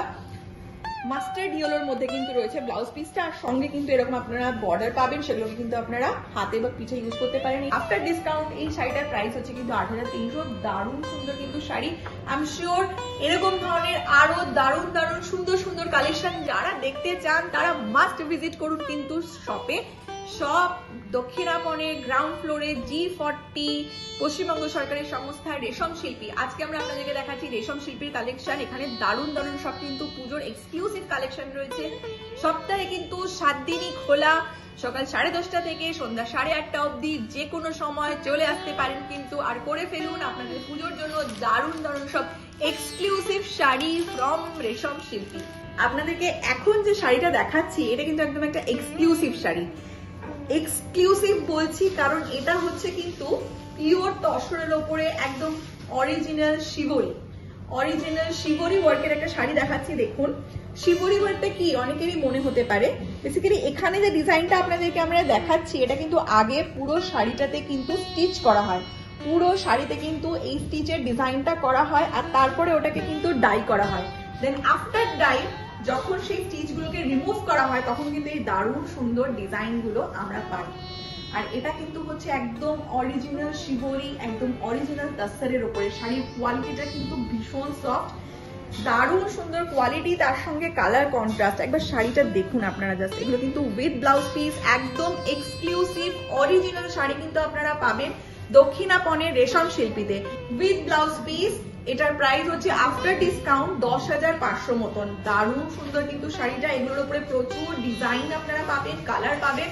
মাস্টার্ড ইয়েলোর মধ্যে কিন্তু রয়েছে ব্লাউজ পিসটা। আর সঙ্গে কিন্তু এরকম আপনারা বর্ডার পাবেন, সেগুলোকে কিন্তু আপনারা হাতে বা পিঠে ইউজ করতে পারেন। আফটার ডিসকাউন্ট এই শাড়িটার প্রাইস হচ্ছে কিন্তু 8,300। দারুণ সুন্দর কিন্তু শাড়ি। আই এম শিওর এরকম ধরনের আরো দারুণ দারুণ সুন্দর সুন্দর কালেকশন যারা দেখতে চান তারা মাস্ট ভিজিট করুন কিন্তু শপে। শপ দক্ষিণাপনের গ্রাউন্ড ফ্লোরে G40, পশ্চিমবঙ্গ সরকারের সংস্থা রেশম শিল্পী। আজকে আমরা আপনাদেরকে দেখাচ্ছি রেশম শিল্পীর কালেকশন। এখানে দারুণ দারুণ সব কিন্তু পুজোর এক্সক্লুসিভ কালেকশন রয়েছে। সপ্তাহে কিন্তু 7 দিনই খোলা, সকাল 10:30 থেকে সন্ধ্যা 8:30 অবধি। যে কোনো সময় চলে আসতে পারেন কিন্তু, আর করে ফেলুন আপনাদের পুজোর জন্য দারুণ দারুণ সব এক্সক্লুসিভ শাড়ি ফ্রম রেশম শিল্পী। আপনাদেরকে এখন যে শাড়িটা দেখাচ্ছি এটা কিন্তু একদম একটা এক্সক্লুসিভ শাড়ি। এক্সক্লুসিভ বলছি কারণ এটা হচ্ছে কিন্তু পিওর তসরের ওপরে একদম অরিজিনাল শিবরি ওয়ার্কের একটা শাড়ি দেখাচ্ছি। দেখুন শিবরি ওয়ার্কটা কি অনেকেরই মনে হতে পারে। বেসিক্যালি এখানে যে ডিজাইনটা আপনাদেরকে আমরা দেখাচ্ছি এটা কিন্তু আগে পুরো শাড়িটাতে কিন্তু স্টিচ করা হয়। পুরো শাড়িতে কিন্তু এই স্টিচের ডিজাইনটা করা হয় আর তারপরে ওটাকে কিন্তু ডাই করা হয়। দেন আফটার ডাই যখন সেই স্টিচগুলোকে রিমুভ করা হয় তখন কিন্তু এই দারুণ সুন্দর ডিজাইনগুলো আমরা পাই। আর এটা কিন্তু হচ্ছে একদম অরিজিনাল শিবরি, একদম অরিজিনাল তাসারের উপরে। শাড়ির কোয়ালিটিটা কিন্তু ভীষণ সফট, দারুণ সুন্দর কোয়ালিটি। তার সঙ্গে কালার কন্ট্রাস্ট, একবার শাড়িটা দেখুন আপনারা জাস্ট। এগুলো কিন্তু উইথ ব্লাউজ পিস, একদম এক্সক্লুসিভ অরিজিনাল শাড়ি কিন্তু আপনারা পাবেন দক্ষিণাপনের রেশম শিল্পীতে উইথ ব্লাউজ পিস। এটার প্রাইস হচ্ছে আফটার ডিসকাউন্ট 10,500 মতন। দারুণ সুন্দর কিন্তু শাড়িটা। এগুলোর উপরে প্রচুর ডিজাইন আপনারা পাবেন, কালার পাবেন।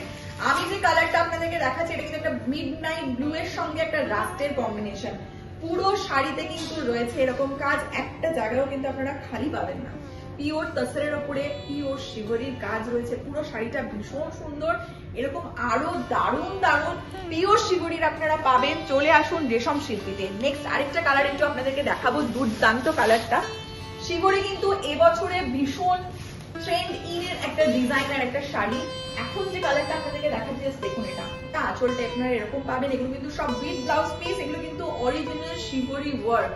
আমি যে কালারটা আপনাদেরকে দেখাচ্ছি এটা কিন্তু একটা মিডনাইট ব্লু এর সঙ্গে একটা রাস্টের কম্বিনেশন। পুরো শাড়িতে কিন্তু রয়েছে এরকম কাজ, একটা জায়গাও কিন্তু আপনারা খালি পাবেন না। পিওর তাসারের উপরে পিওর শিবরির কাজ রয়েছে। পুরো শাড়িটা ভীষণ সুন্দর। এরকম আরো দারুণ দারুণ পিওর শিবরির আপনারা পাবেন। চলে আসুন রেশম শিল্পীতে। নেক্সট আরেকটা কালার একটু আপনাদেরকে দেখাবো, দুর্দান্ত কালারটা। শিবরি কিন্তু এবছরে ভীষণ ট্রেন্ড ইনের একটা ডিজাইনার একটা শাড়ি। এখন যে কালারটা আপনাদেরকে দেখাচ্ছি দেখুন, এটা আঁচলটা আপনারা এরকম পাবেন। এগুলো কিন্তু সব উইথ ব্লাউজ পিস। এগুলো কিন্তু অরিজিনাল শিবরি ওয়ার্ক।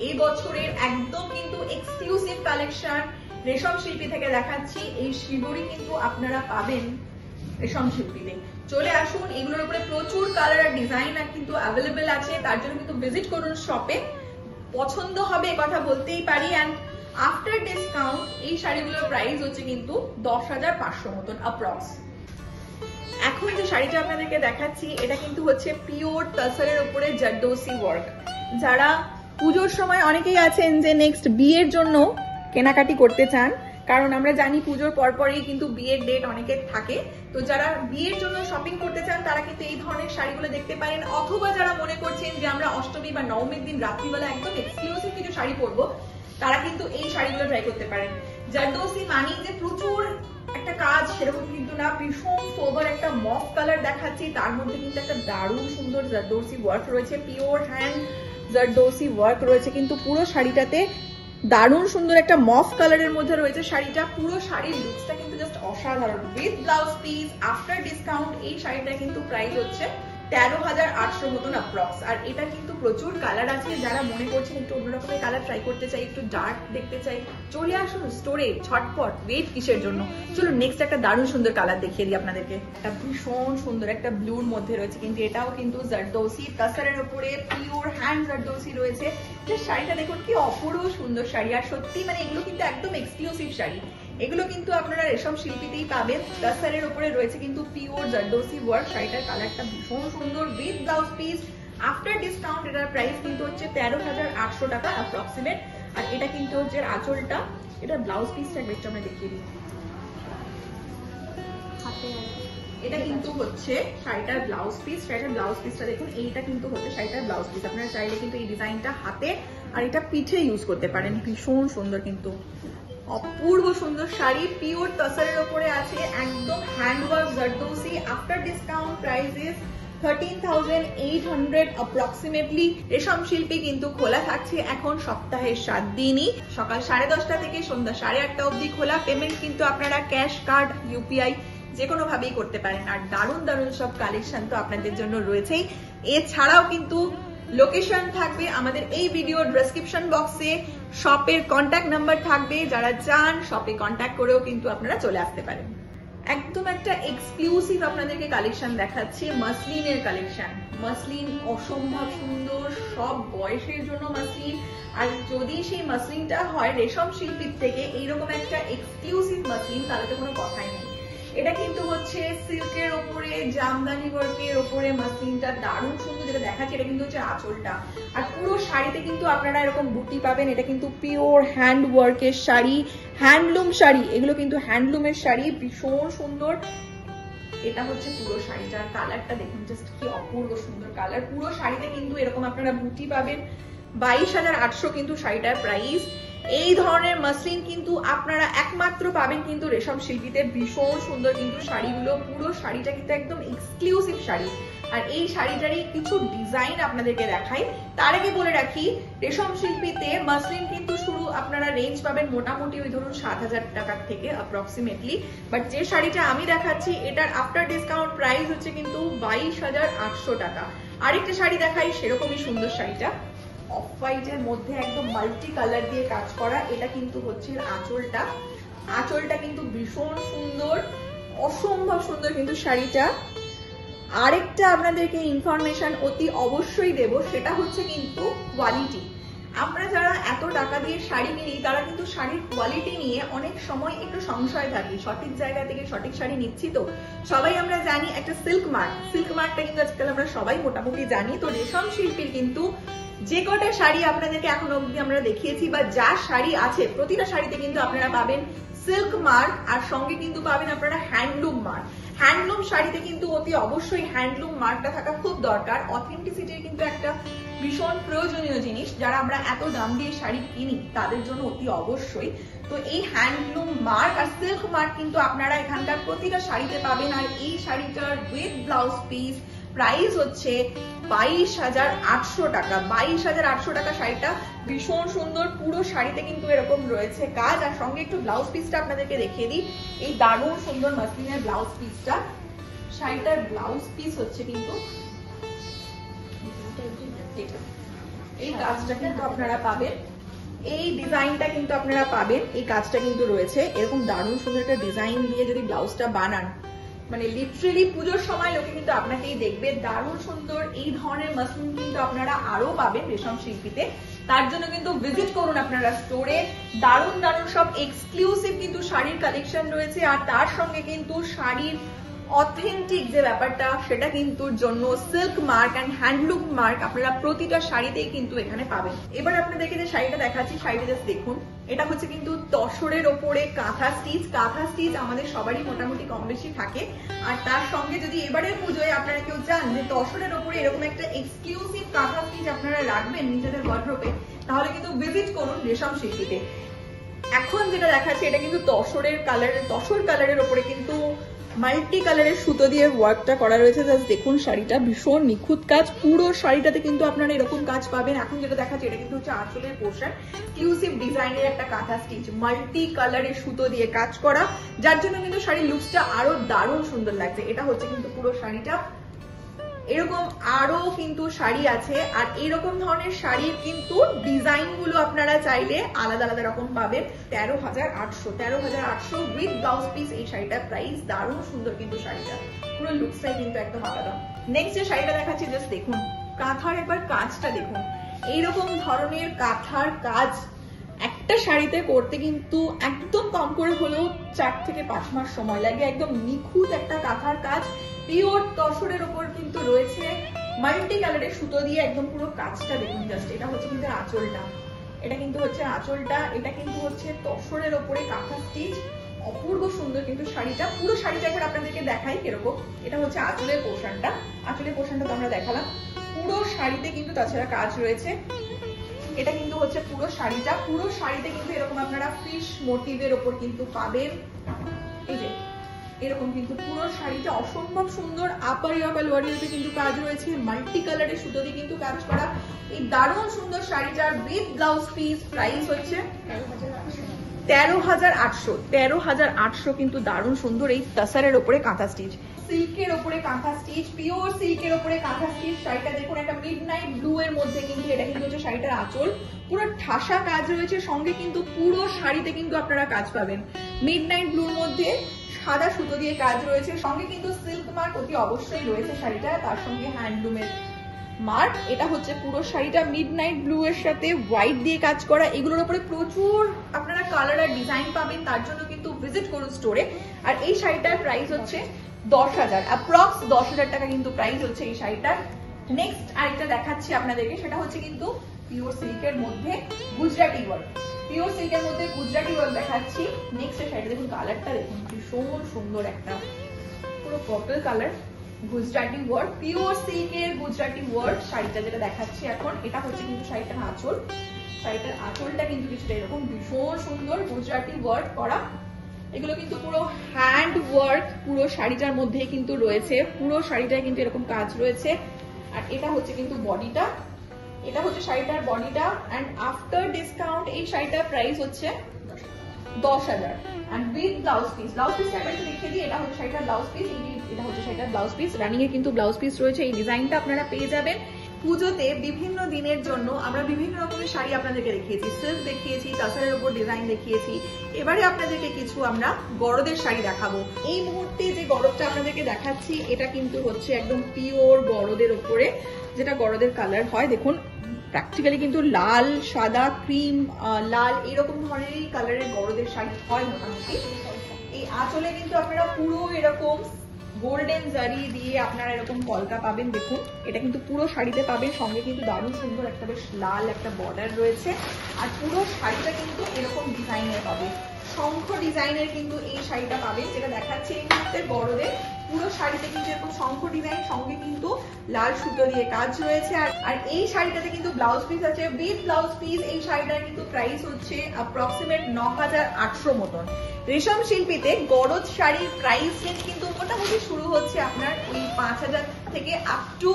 এই বছরের একদম কিন্তু এক্সক্লুসিভ কালেকশন রেশম শিল্পী থেকে দেখাচ্ছি। এই শিবরি কিন্তু আপনারা পাবেন রেশম শিল্পীতে। চলে আসুন, এগুলোর উপরে প্রচুর কালার আর ডিজাইন কিন্তু অ্যাভেলেবেল আছে। তার জন্য কিন্তু ভিজিট করুন শপে, পছন্দ হবে কথা বলতেই পারি। অ্যান্ড আফটার ডিসকাউন্ট এই শাড়িগুলোর প্রাইস হচ্ছে কিন্তু 10,500 মতন অ্যাপ্রক্স। এখন যে শাড়িটা আপনাদেরকে দেখাচ্ছি এটা কিন্তু হচ্ছে পিওর তাসারের উপরে জারদোসি ওয়ার্ক। যারা পুজোর সময় অনেকেই আছেন যে নেক্সট বিয়ের জন্য কেনাকাটি করতে চান, কারণ আমরা জানি পুজোর পরপরই কিন্তু বিয়ের ডেট অনেকের থাকে। তো যারা বিয়ের জন্য শপিং করতে চান তারা কিন্তু এই ধরনের শাড়িগুলো দেখতে পারেন, অথবা যারা মনে করছেন যে আমরা অষ্টমী বা নবমীর দিন রাত্রিবেলা একদম এক্সক্লুসিভ কিছু শাড়ি পরবো, তারা কিন্তু এই শাড়িগুলো ট্রাই করতে পারেন। জারদৌসি মানি যে প্রচুর একটা কাজ সেরকম কিন্তু না, ভীষণ সোবার একটা মফ কালার দেখাচ্ছি, তার মধ্যে কিন্তু একটা দারুণ সুন্দর জারদৌসি ওয়ার্ক রয়েছে, পিওর হ্যান্ড জারদৌসি ওয়ার্ক রয়েছে কিন্তু পুরো শাড়িটাতে। দারুণ সুন্দর একটা মফ কালারের মধ্যে রয়েছে শাড়িটা, পুরো শাড়ির লুকসটা কিন্তু জাস্ট অসাধারণ। With blouse piece after discount এই শাড়িটা কিন্তু প্রাইস হচ্ছে 13,800 মতন অ্যাপ্রক্স। আর এটা কিন্তু প্রচুর কালার আছে, যারা মনে করছেন একটু অন্যরকমের কালার ট্রাই করতে চাই, একটু ডার্ক দেখতে চাই, চলে আসুন স্টোরে, ঝটপট, ওয়েট কিসের জন্য। চলো নেক্সট একটা দারুণ সুন্দর কালার দেখিয়ে দিই আপনাদেরকে। একটা ভীষণ সুন্দর একটা ব্লুর মধ্যে রয়েছে, কিন্তু এটাও কিন্তু জারদৌসি তাসারের উপরে পিওর হ্যান্ড জারদৌসি রয়েছে। শাড়িটা দেখুন কি অপূর্ব সুন্দর শাড়ি, আর সত্যি মানে এগুলো কিন্তু একদম এক্সক্লুসিভ শাড়ি, এগুলো কিন্তু আপনারা রেশম শিল্পীতেই পাবেন। তাসারের উপরে রয়েছে কিন্তু পিওর জারদৌসি ওয়ার্ক, শাড়িটার কালারটা ভীষণ সুন্দর, with blouse piece after discount এটার প্রাইস কিন্তু হচ্ছে 13,800 টাকা অ্যাপ্রক্সিমেট। আর এটা কিন্তু হচ্ছে আঁচলটা, এটা ব্লাউজ পিসটা একটু আমরা দেখিয়ে দিই। এটা কিন্তু হচ্ছে শাড়িটার ব্লাউজ পিস, শাড়িটার ব্লাউজ পিসটা দেখুন, এইটা কিন্তু হচ্ছে শাড়িটার ব্লাউজ পিস। আপনারা চাইলে কিন্তু এই ডিজাইনটা হাতে আর এটা পিঠে ইউজ করতে পারেন, ভীষণ সুন্দর কিন্তু অপূর্ব সুন্দর শাড়ি, পিওর তাসারের উপরে আছে, একদম handwork zardozi. After discount price is 13,800 approximately. রেশম শিল্পী কিন্তু খোলা থাকছে এখন সপ্তাহের 7 দিনই, সকাল 10:30 থেকে সন্ধ্যা 8:30 অবধি খোলা। পেমেন্ট কিন্তু আপনারা ক্যাশ, কার্ড, ইউপিআই যে কোনো ভাবেই করতে পারেন। আর দারুণ দারুণ সব কালেকশন তো আপনাদের জন্য রয়েছেই। এছাড়াও কিন্তু লোকেশন থাকবে আমাদের এই ভিডিও ডেসক্রিপশন বক্সে, শপের কন্ট্যাক্ট নাম্বার থাকবে, যারা চান শপে কন্ট্যাক্ট করেও কিন্তু আপনারা চলে আসতে পারেন। একদম একটা এক্সক্লুসিভ আপনাদেরকে কালেকশন দেখাচ্ছি, মাসলিনের কালেকশন। মাসলিন অসম্ভব সুন্দর, সব বয়সের জন্য মাসলিন। আর যদি সেই মাসলিনটা হয় রেশম শিল্পীর থেকে এইরকম একটা এক্সক্লুসিভ মাসলিন, তাহলে তো কোনো কথাই নেই। এটা কিন্তু হচ্ছে সিল্কের ওপরে জামদানি ওয়ার্কের ওপরে মাসলিনটা দারুণ সুন্দর, যেটা দেখাচ্ছে এটা কিন্তু হচ্ছে আঁচলটা। আর পুরো শাড়িতে কিন্তু আপনারা এরকম বুটি পাবেন, এটা কিন্তু পিওর হ্যান্ড ওয়ার্কের শাড়ি, হ্যান্ডলুম শাড়ি, এগুলো কিন্তু হ্যান্ডলুমের শাড়ি, ভীষণ সুন্দর। এটা হচ্ছে পুরো শাড়িটার কালারটা দেখুন, জাস্ট কি অপূর্ব সুন্দর কালার। পুরো শাড়িতে কিন্তু এরকম আপনারা বুটি পাবেন। 22,800 কিন্তু শাড়িটার প্রাইস। এই ধরনের মাসলিন কিন্তু আপনারা একমাত্র পাবেন কিন্তু রেশম শিল্পীতে, ভীষণ সুন্দর কিন্তু শাড়িগুলো, পুরো শাড়িটা কিন্তু একদম এক্সক্লুসিভ শাড়ি। আর এই শাড়িটারই কিছু ডিজাইন আপনাদেরকে দেখাই। তার আগে বলে রাখি, রেশম শিল্পীতে মাসলিন কিন্তু শুরু আপনারা রেঞ্জ পাবেন মোটামুটি ওই ধরুন 7,000 টাকার থেকে অ্যাপ্রক্সিমেটলি। বাট যে শাড়িটা আমি দেখাচ্ছি এটার আফটার ডিসকাউন্ট প্রাইস হচ্ছে কিন্তু 22,800 টাকা। আরেকটা শাড়ি দেখাই সেরকমই সুন্দর শাড়িটা, অফ হোয়াইটের মধ্যে একদম মাল্টি কালার দিয়ে কাজ করা। এটা কিন্তু হচ্ছে আঁচলটা, আঁচলটা কিন্তু ভীষণ সুন্দর, অসম্ভব সুন্দর কিন্তু শাড়িটা। আরেকটা আপনাদেরকে ইনফরমেশন অতি অবশ্যই দেব, সেটা হচ্ছে কিন্তু কোয়ালিটি। আমরা যারা এত টাকা দিয়ে শাড়ি কিনি তারা কিন্তু শাড়ির কোয়ালিটি নিয়ে অনেক সময় একটু সংশয় থাকে, সঠিক জায়গা থেকে সঠিক শাড়ি নিচ্ছি তো। সবাই আমরা জানি একটা সিল্ক মার্ক, সিল্ক মার্কটা কিন্তু আজকাল আমরা সবাই মোটামুটি জানি। তো রেশম শিল্পীর কিন্তু যে কটা শাড়ি আপনাদেরকে এখন অবধি আমরা দেখিয়েছি বা যা শাড়ি আছে প্রতিটা শাড়িতে কিন্তু আপনারা পাবেন সিল্ক মার্ক, আর সঙ্গে কিন্তু পাবেন আপনারা হ্যান্ডলুম মার্ক। হ্যান্ডলুম শাড়িতে কিন্তু অতি অবশ্যই হ্যান্ডলুম মার্কটা থাকা খুব দরকার, অথেন্টিসিটির কিন্তু একটা ভীষণ প্রয়োজনীয় জিনিস। যারা আমরা এত দাম দিয়ে শাড়ি কিনি তাদের জন্য অতি অবশ্যই। তো এই হ্যান্ডলুম মার্ক আর সিল্ক মার্ক কিন্তু আপনারা এখানকার প্রতিটা শাড়িতে পাবেন। আর এই শাড়িটার উইথ ব্লাউজ পিস প্রাইস হচ্ছে 22,800 টাকা। 22,800 টাকা শাড়িটা ভীষণ সুন্দর, পুরো শাড়িতে কিন্তু এরকম রয়েছে কাজ। আর সঙ্গে একটু ব্লাউজ পিসটা আপনাদেরকে দেখিয়ে দিই, এই দারুণ সুন্দর মাসলিনের ব্লাউজ পিসটা। শাড়িটার ব্লাউজ পিস হচ্ছে কিন্তু এই কাজটা কিন্তু আপনারা পাবেন, এই ডিজাইনটা কিন্তু আপনারা পাবেন, এই কাজটা কিন্তু রয়েছে এরকম দারুণ সুন্দর একটা ডিজাইন দিয়ে যদি ব্লাউজটা বানান, মানে লিটারেলি পুজোর সময় লোকে কিন্তু আপনাকেই দেখবে। দারুণ সুন্দর এই ধরনের মাসলিন কিন্তু আপনারা আরো পাবেন রেশম শিল্পীতে। তার জন্য কিন্তু ভিজিট করুন আপনারা স্টোরে। দারুণ দারুণ সব এক্সক্লুসিভ কিন্তু শাড়ির কালেকশন রয়েছে, আর তার সঙ্গে কিন্তু শাড়ির অথেন্টিক যে ব্যাপারটা সেটা কিন্তু জন্য silk mark and handloom mark আপনারা প্রতিটা শাড়িতেই কিন্তু এখানে পাবেন। এবার আপনাদেরকে যে শাড়িটা দেখাচ্ছি, শাড়িটা জাস্ট দেখুন। এটা হচ্ছে কিন্তু তসরের ওপরে কাঁথা স্টিচ। কাঁথা স্টিচ আমাদের সবারই মোটামুটি কম বেশি থাকে, আর তার সঙ্গে যদি এবারের পুজোয় আপনারা কেউ চান যে তসরের ওপরে এরকম একটা এক্সক্লুসিভ কাঁথা স্টিচ আপনারা রাখবেন নিজেদের ওয়ার্ড্রোবে, তাহলে কিন্তু ভিজিট করুন রেশম শিল্পীতে। এখন যেটা দেখাচ্ছি এটা কিন্তু তসর কালারের ওপরে কিন্তু মাল্টি কালারের সুতো দিয়ে ওয়ার্কটা করা রয়েছে। জাস্ট দেখুন শাড়িটা ভীষণ নিখুঁত কাজ, পুরো শাড়িটাতে কিন্তু আপনারা এরকম কাজ পাবেন। এখন যেটা দেখাচ্ছি এটা কিন্তু হচ্ছে আঁচলের পোর্শন, এক্সক্লুসিভ ডিজাইনের একটা কাঁথা স্টিচ, মাল্টি কালারের সুতো দিয়ে কাজ করা, যার জন্য কিন্তু শাড়ির লুকসটা আরো দারুণ সুন্দর লাগছে। এটা হচ্ছে কিন্তু পুরো শাড়িটা। এরকম আরো কিন্তু শাড়ি আছে, আর এরকম ধরনের শাড়ির কিন্তু ডিজাইন গুলো আপনারা চাইলে আলাদা আলাদা রকম পাবেন। 13,800 উইথ ব্লাউজ পিস এই শাড়িটার প্রাইস। দারুণ সুন্দর কিন্তু শাড়িটা, পুরো লুকসটাই কিন্তু একদম আলাদা। নেক্সট যে শাড়িটা দেখাচ্ছি জাস্ট দেখুন, কাঁথার একবার কাজটা দেখুন। এইরকম ধরনের কাঁথার কাজ একটা শাড়িতে করতে কিন্তু একদম কম করে হলেও 4 থেকে 5 মাস সময় লাগে। একদম নিখুঁত একটা কাঁথার কাজ, পিওর তসরের ওপর কিন্তু রয়েছে মাল্টি কালারের সুতো দিয়ে একদম পুরো কাজটা দেখুন জাস্ট। এটা হচ্ছে কিন্তু আঁচলটা, এটা কিন্তু হচ্ছে আঁচলটা, এটা কিন্তু হচ্ছে তসরের ওপরে কাঁথা স্টিচ। অপূর্ব সুন্দর কিন্তু শাড়িটা। পুরো শাড়িটা একবার আপনাদেরকে দেখাই কিরকম। এটা হচ্ছে আঁচলের পোর্শনটা, আঁচলের পোর্শনটা তো আমরা দেখালাম। পুরো শাড়িতে কিন্তু তাছাড়া কাজ রয়েছে। এটা কিন্তু হচ্ছে পুরো শাড়িটা, পুরো শাড়িতে কিন্তু এরকম আপনারা ফিশ মোটিভের ওপর কিন্তু পাবেন। এই যে এরকম কিন্তু পুরো শাড়িটা অসম্ভব সুন্দর। আপার লোয়ারিতে কিন্তু কাজ রয়েছে, মাল্টি কালারের সুতো দিয়ে কিন্তু কাজ করা। এই দারুণ সুন্দর শাড়িটার উইথ ব্লাউজ পিস প্রাইস হচ্ছে 13,800 কিন্তু দারুণ সুন্দর এই তাসারের ওপরে কাঁথা স্টিচ, সিল্কের ওপরে কাঁথা স্টিচ, পিওর সিল্কের ওপরে কাঁথা স্টিচ। শাড়িটা দেখুন একটা মিডনাইট ব্লু এর মধ্যে কিন্তু এটা কিন্তু হচ্ছে শাড়িটার আঁচল। পুরো ঠাসা কাজ রয়েছে, সঙ্গে কিন্তু পুরো শাড়িতে কিন্তু আপনারা কাজ পাবেন। মিডনাইট ব্লুর মধ্যে সাদা সুতো দিয়ে কাজ রয়েছে, সঙ্গে কিন্তু সিল্ক মার্ক অতি অবশ্যই রয়েছে শাড়িটা, তার সঙ্গে হ্যান্ডলুমের মার্ক। এটা হচ্ছে পুরো শাড়িটা মিডনাইট ব্লু এর সাথে হোয়াইট দিয়ে কাজ করা। এগুলোর উপরে প্রচুর আপনারা কালার আর ডিজাইন পাবেন, তার জন্য কিন্তু ভিজিট করুন স্টোরে। আর এই শাড়িটার প্রাইস হচ্ছে 10,000, অ্যাপ্রক্স 10,000 টাকা কিন্তু প্রাইস হচ্ছে এই শাড়িটার। নেক্সট আরেকটা দেখাচ্ছি আপনাদেরকে, সেটা হচ্ছে কিন্তু পিওর সিল্কের মধ্যে গুজরাটি ওয়ার্ক। পিওর সিল্কের মধ্যে গুজরাটি ওয়ার্ক দেখাচ্ছি। নেক্সট শাড়িটা দেখুন, কালারটা দেখুন ভীষণ সুন্দর একটা পুরো purple colour, Gujarati work, pure সিল্কের গুজরাটি ওয়ার্ক। শাড়িটা যেটা দেখাচ্ছি এখন, এটা হচ্ছে কিন্তু শাড়িটার আঁচল। শাড়িটার আঁচলটা কিন্তু কিছুটা এরকম ভীষণ সুন্দর গুজরাটি ওয়ার্ক করা। এগুলো কিন্তু পুরো হ্যান্ড ওয়ার্ক পুরো শাড়িটার মধ্যে কিন্তু রয়েছে। পুরো শাড়িটায় কিন্তু এরকম কাজ রয়েছে। আর এটা হচ্ছে কিন্তু বডিটা, এটা হচ্ছে শাড়িটার বডিটা। এন্ড আফটার ডিসকাউন্ট এই শাড়িটার প্রাইস হচ্ছে 10,000 and with blouse piece. Blouse পিসটা একবার একটু দেখিয়ে দিই। এটা হচ্ছে শাড়িটার ব্লাউজ পিস, এটা হচ্ছে শাড়িটার ব্লাউজ পিস। রানিং এ কিন্তু ব্লাউজ পিস রয়েছে। এই ডিজাইনটা আপনারা পেয়ে যাবেন। পুজোতে বিভিন্ন দিনের জন্য আমরা বিভিন্ন রকমের শাড়ি আপনাদেরকে দেখিয়েছি, সিল্ক দেখিয়েছি, তাসারের উপর ডিজাইন দেখিয়েছি। এবারে আপনাদেরকে কিছু আমরা গরদের শাড়ি দেখাবো। এই মুহূর্তে যে গরদটা আপনাদেরকে দেখাচ্ছি এটা কিন্তু হচ্ছে একদম পিওর গরদের উপরে, যেটা গরদের কালার হয়। দেখুন প্র্যাকটিক্যালি কিন্তু লাল, সাদা, ক্রিম, লাল এরকম ধরনের কালারের গরদের শাড়ি হয় মোটামুটি। এই আঁচলে কিন্তু আপনারা পুরো এরকম গোল্ডেন জারি দিয়ে আপনারা এরকম কলকা পাবেন। দেখুন এটা কিন্তু পুরো শাড়িতে পাবেন, সঙ্গে কিন্তু দারুণ সুন্দর একটা বেশ লাল একটা বর্ডার রয়েছে। আর পুরো শাড়িটা কিন্তু এরকম ডিজাইনের পাবে, শঙ্খ ডিজাইনের কিন্তু এই শাড়িটা পাবেন, যেটা দেখাচ্ছে এই মুহূর্তে বড়দের। পুরো শাড়িতে কিন্তু এরকম শঙ্খ ডিজাইন, সঙ্গে কিন্তু লাল সুতো দিয়ে কাজ রয়েছে। আর এই শাড়িটাতে কিন্তু ব্লাউজ পিস আছে উইথ ব্লাউজ পিস। এই শাড়িটার কিন্তু প্রাইস হচ্ছে অ্যাপ্রক্সিমেট 9,800 মতন। রেশম শিল্পীতে গরদ শাড়ির প্রাইস রেঞ্জ কিন্তু মোটামুটি শুরু হচ্ছে আপনার ওই 5,000 থেকে আপ টু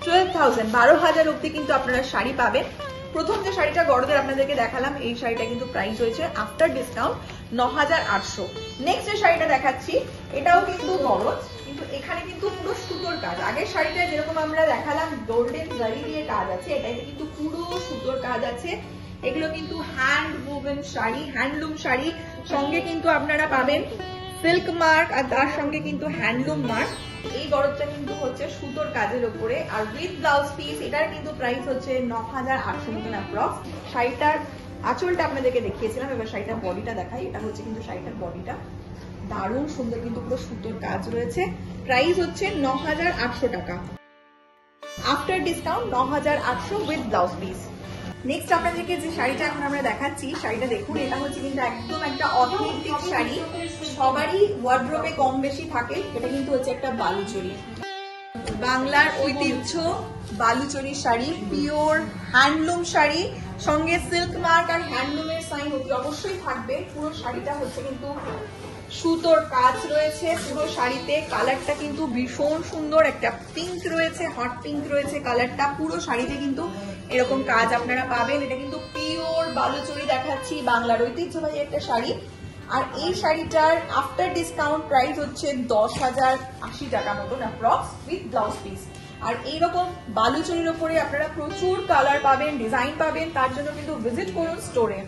12,000, 12,000 অব্দি কিন্তু আপনারা শাড়ি পাবেন। প্রথম যে শাড়িটা গরদের আপনাদেরকে দেখালাম, এই শাড়িটা কিন্তু প্রাইস হয়েছে আফটার ডিসকাউন্ট 9,800। নেক্সট যে শাড়িটা দেখাচ্ছি এটাও কিন্তু গরদ, কিন্তু এখানে কিন্তু পুরো সুতোর কাজ। আগের শাড়িটা যেরকম আমরা দেখালাম গোল্ডেন জারি দিয়ে কাজ আছে, এটাতে কিন্তু পুরো সুতোর কাজ আছে। এগুলো কিন্তু hand woven sari, handloom sari, সঙ্গে কিন্তু আপনারা পাবেন সিল্ক মার্ক আর তার সঙ্গে কিন্তু হ্যান্ডলুম মার্ক। এই গরদটা কিন্তু হচ্ছে সুতোর কাজের উপরে আর উইথ ব্লাউজ পিস। এটার কিন্তু প্রাইস হচ্ছে 9,800 মতন অ্যাপ্রক্স। শাড়িটার আঁচলটা আপনাদেরকে দেখিয়েছিলাম, এবার শাড়িটার বডিটা দেখাই। এটা হচ্ছে কিন্তু শাড়িটার বডিটা, দারুণ সুন্দর কিন্তু পুরো সুতোর কাজ রয়েছে। প্রাইস হচ্ছে 9,800 টাকা, after discount 9,800 with blouse piece. Next আপনাদেরকে যে শাড়িটা এখন আমরা দেখাচ্ছি, শাড়িটা দেখুন, এটা হচ্ছে কিন্তু একদম একটা অথেন্টিক শাড়ি, সবারই ওয়ার্ড্রোবে কম বেশি থাকে। এটা কিন্তু হচ্ছে একটা বালুচরী, বাংলার ঐতিহ্য বালুচরী শাড়ি, পিওর হ্যান্ডলুম শাড়ি, সঙ্গে সিল্ক মার্ক আর হ্যান্ডলুমের সাইন অবশ্যই থাকবে। পুরো শাড়িটা হচ্ছে কিন্তু সুতোর কাজ রয়েছে পুরো শাড়িতে। কালারটা কিন্তু ভীষণ সুন্দর, একটা পিঙ্ক রয়েছে, হট পিঙ্ক রয়েছে কালারটা। পুরো শাড়িতে কিন্তু এরকম কাজ আপনারা পাবেন। এটা কিন্তু পিওর বালুচরী দেখাচ্ছি, বাংলার ঐতিহ্যবাহী একটা শাড়ি। আর এই শাড়িটার আফটার ডিসকাউন্ট প্রাইস হচ্ছে 10,080 টাকা মতন অ্যাপ্রক্স উইথ ব্লাউজ পিস। আর এইরকম বালুচরীর উপরে আপনারা প্রচুর কালার পাবেন, ডিজাইন পাবেন, তার জন্য কিন্তু ভিজিট করুন স্টোরে।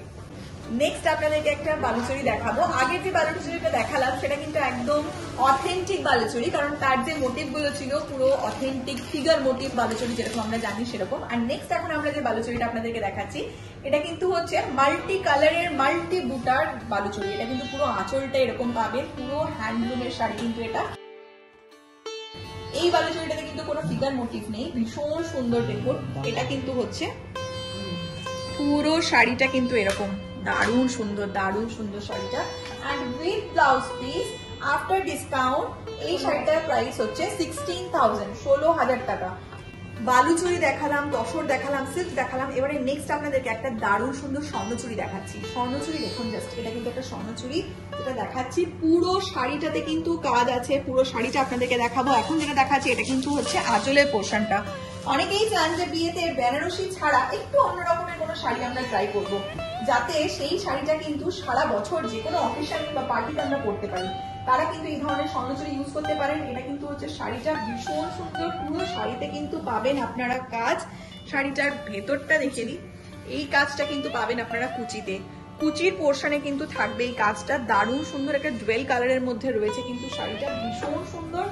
নেক্সট আপনাদেরকে একটা বালুচরী দেখাবো। আগের যে বালুচরীটা দেখালাম সেটা কিন্তু একদম অথেন্টিক বালুচরী, কারণ তার যে মোটিভ গুলো ছিল পুরো অথেন্টিক ফিগার মোটিভ বালুচরী, যেরকম আমরা জানি সেরকম। আর নেক্সট এখন আমরা যে বালুচরীটা আপনাদেরকে দেখাচ্ছি, এটা কিন্তু হচ্ছে মাল্টি কালারের মাল্টি বুটার বালুচরী। এটা কিন্তু পুরো আঁচলটা এরকম পাবেন, পুরো হ্যান্ডলুমের শাড়ি কিন্তু এটা। এই বালুচরীটাতে কিন্তু কোনো ফিগার মোটিভ নেই, ভীষণ সুন্দর দেখুন। এটা কিন্তু হচ্ছে পুরো শাড়িটা কিন্তু এরকম দারুণ সুন্দর শাড়িটা। And with blouse piece after discount এই শাড়িটার প্রাইস হচ্ছে 16,000 টাকা। বালুচরী দেখালাম, তসর দেখালাম, সিল্ক দেখালাম, এবারে নেক্সট আপনাদেরকে একটা দারুণ সুন্দর স্বর্ণচুরি দেখাচ্ছি। স্বর্ণচুরি দেখুন জাস্ট, এটা কিন্তু একটা স্বর্ণচুরি যেটা দেখাচ্ছি। পুরো শাড়িটাতে কিন্তু কাজ আছে, পুরো শাড়িটা আপনাদেরকে দেখাবো। এখন যেটা দেখাচ্ছি এটা কিন্তু হচ্ছে আঁচলের পোর্শনটা। অনেকেই চান যে বিয়েতে বেনারসি ছাড়া একটু অন্যরকমের কোনো শাড়ি আমরা ট্রাই করবো, যাতে সেই শাড়িটা কিন্তু সারা বছর যে কোনো অকেশন বা পার্টিতে আমরা পরতে পারি। তারা কিন্তু এই ধরনের স্বর্ণচুরি ইউজ করতে পারেন। এটা কিন্তু হচ্ছে শাড়িটা ভীষণ সুন্দর, পুরো শাড়িতে কিন্তু পাবেন আপনারা কাজ। শাড়িটার ভেতরটা দেখে দিই, এই কাজটা কিন্তু পাবেন আপনারা কুচিতে, কুচির পোর্শনে কিন্তু থাকবে এই কাজটা। দারুণ সুন্দর একটা ডুয়েল কালারের মধ্যে রয়েছে কিন্তু শাড়িটা, ভীষণ সুন্দর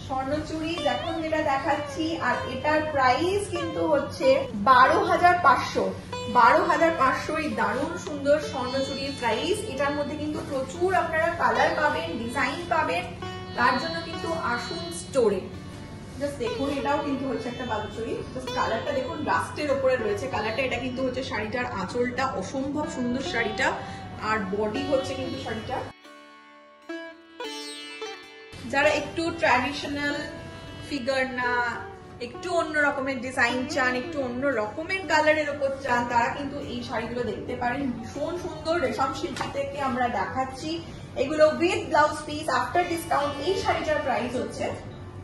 স্বর্ণচুরি এখন যেটা দেখাচ্ছি। আর এটার প্রাইস কিন্তু হচ্ছে 12,500 এই দারুণ সুন্দর স্বর্ণচুরির প্রাইস। এটার মধ্যে কিন্তু প্রচুর আপনারা কালার পাবেন, ডিজাইন পাবেন, তার জন্য কিন্তু আসুন স্টোরে। জাস্ট দেখুন, এটাও কিন্তু হচ্ছে একটা বালুচরী, জাস্ট কালারটা দেখুন, রাস্টের ওপরে রয়েছে কালারটা। এটা কিন্তু হচ্ছে শাড়িটার আঁচলটা, অসম্ভব সুন্দর শাড়িটা। আর বডি হচ্ছে কিন্তু শাড়িটা, যারা একটু ট্র্যাডিশনাল ফিগার না, একটু অন্য রকমের ডিজাইন চান, একটু অন্য রকমের কালারের উপর চান, তারা কিন্তু এই শাড়িগুলো দেখতে পারেন। ভীষণ সুন্দর রেশম শিল্পী থেকে আমরা দেখাচ্ছি এগুলো with blouse piece. After discount এই শাড়িটার প্রাইস হচ্ছে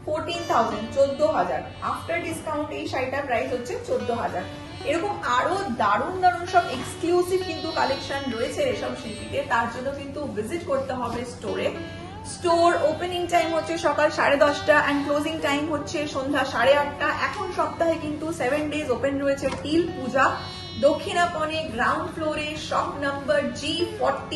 14,000, 14,000। আফটার ডিসকাউন্ট এই শাড়িটার প্রাইস হচ্ছে 14,000। এরকম আরো দারুণ সব এক্সক্লুসিভ কিন্তু কালেকশন রয়েছে রেশম শিল্পীতে, তার জন্য কিন্তু ভিজিট করতে হবে স্টোরে। স্টোর ওপেনিং টাইম হচ্ছে সকাল 10:30 এন্ড ক্লোজিং টাইম হচ্ছে সন্ধ্যা 8:30। এখন সপ্তাহে কিন্তু 7 ডেজ ওপেন রয়েছে টিল পূজা। দক্ষিণাপনে গ্রাউন্ড ফ্লোরে শপ নাম্বার G40,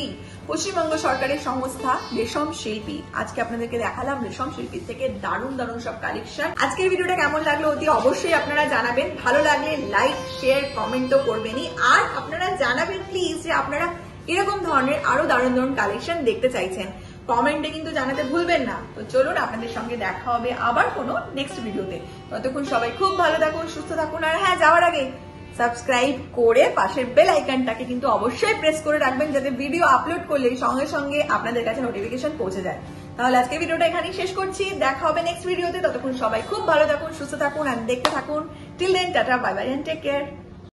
পশ্চিমবঙ্গ সরকারের সংস্থা রেশম শিল্পী। আজকে আপনাদেরকে দেখালাম রেশম শিল্পীর থেকে দারুণ সব কালেকশন। আজকের ভিডিওটা কেমন লাগলো অতি অবশ্যই আপনারা জানাবেন। ভালো লাগলে লাইক, শেয়ার, কমেন্টও করবেনই। আর আপনারা জানাবেন প্লিজ যে আপনারা এরকম ধরনের আরো দারুণ কালেকশন দেখতে চাইছেন। কমেন্টে কিন্তু জানাতে ভুলবেন না। তো চলুন, আপনাদের সঙ্গে দেখা হবে আবার কোনো নেক্সট ভিডিওতে। ততক্ষণ সবাই খুব ভালো থাকুন, সুস্থ থাকুন। আর হ্যাঁ, যাওয়ার আগে সাবস্ক্রাইব করে পাশের বেল আইকনটাকে কিন্তু অবশ্যই প্রেস করে রাখবেন, যাতে ভিডিও আপলোড করলে সঙ্গে সঙ্গে আপনাদের কাছে নোটিফিকেশন পৌঁছে যায়। তাহলে আজকে ভিডিওটা এখানেই শেষ করছি, দেখা হবে নেক্সট ভিডিওতে। ততক্ষণ সবাই খুব ভালো থাকুন, সুস্থ থাকুন আর দেখতে থাকুন। Till then, tata, bye bye and take care.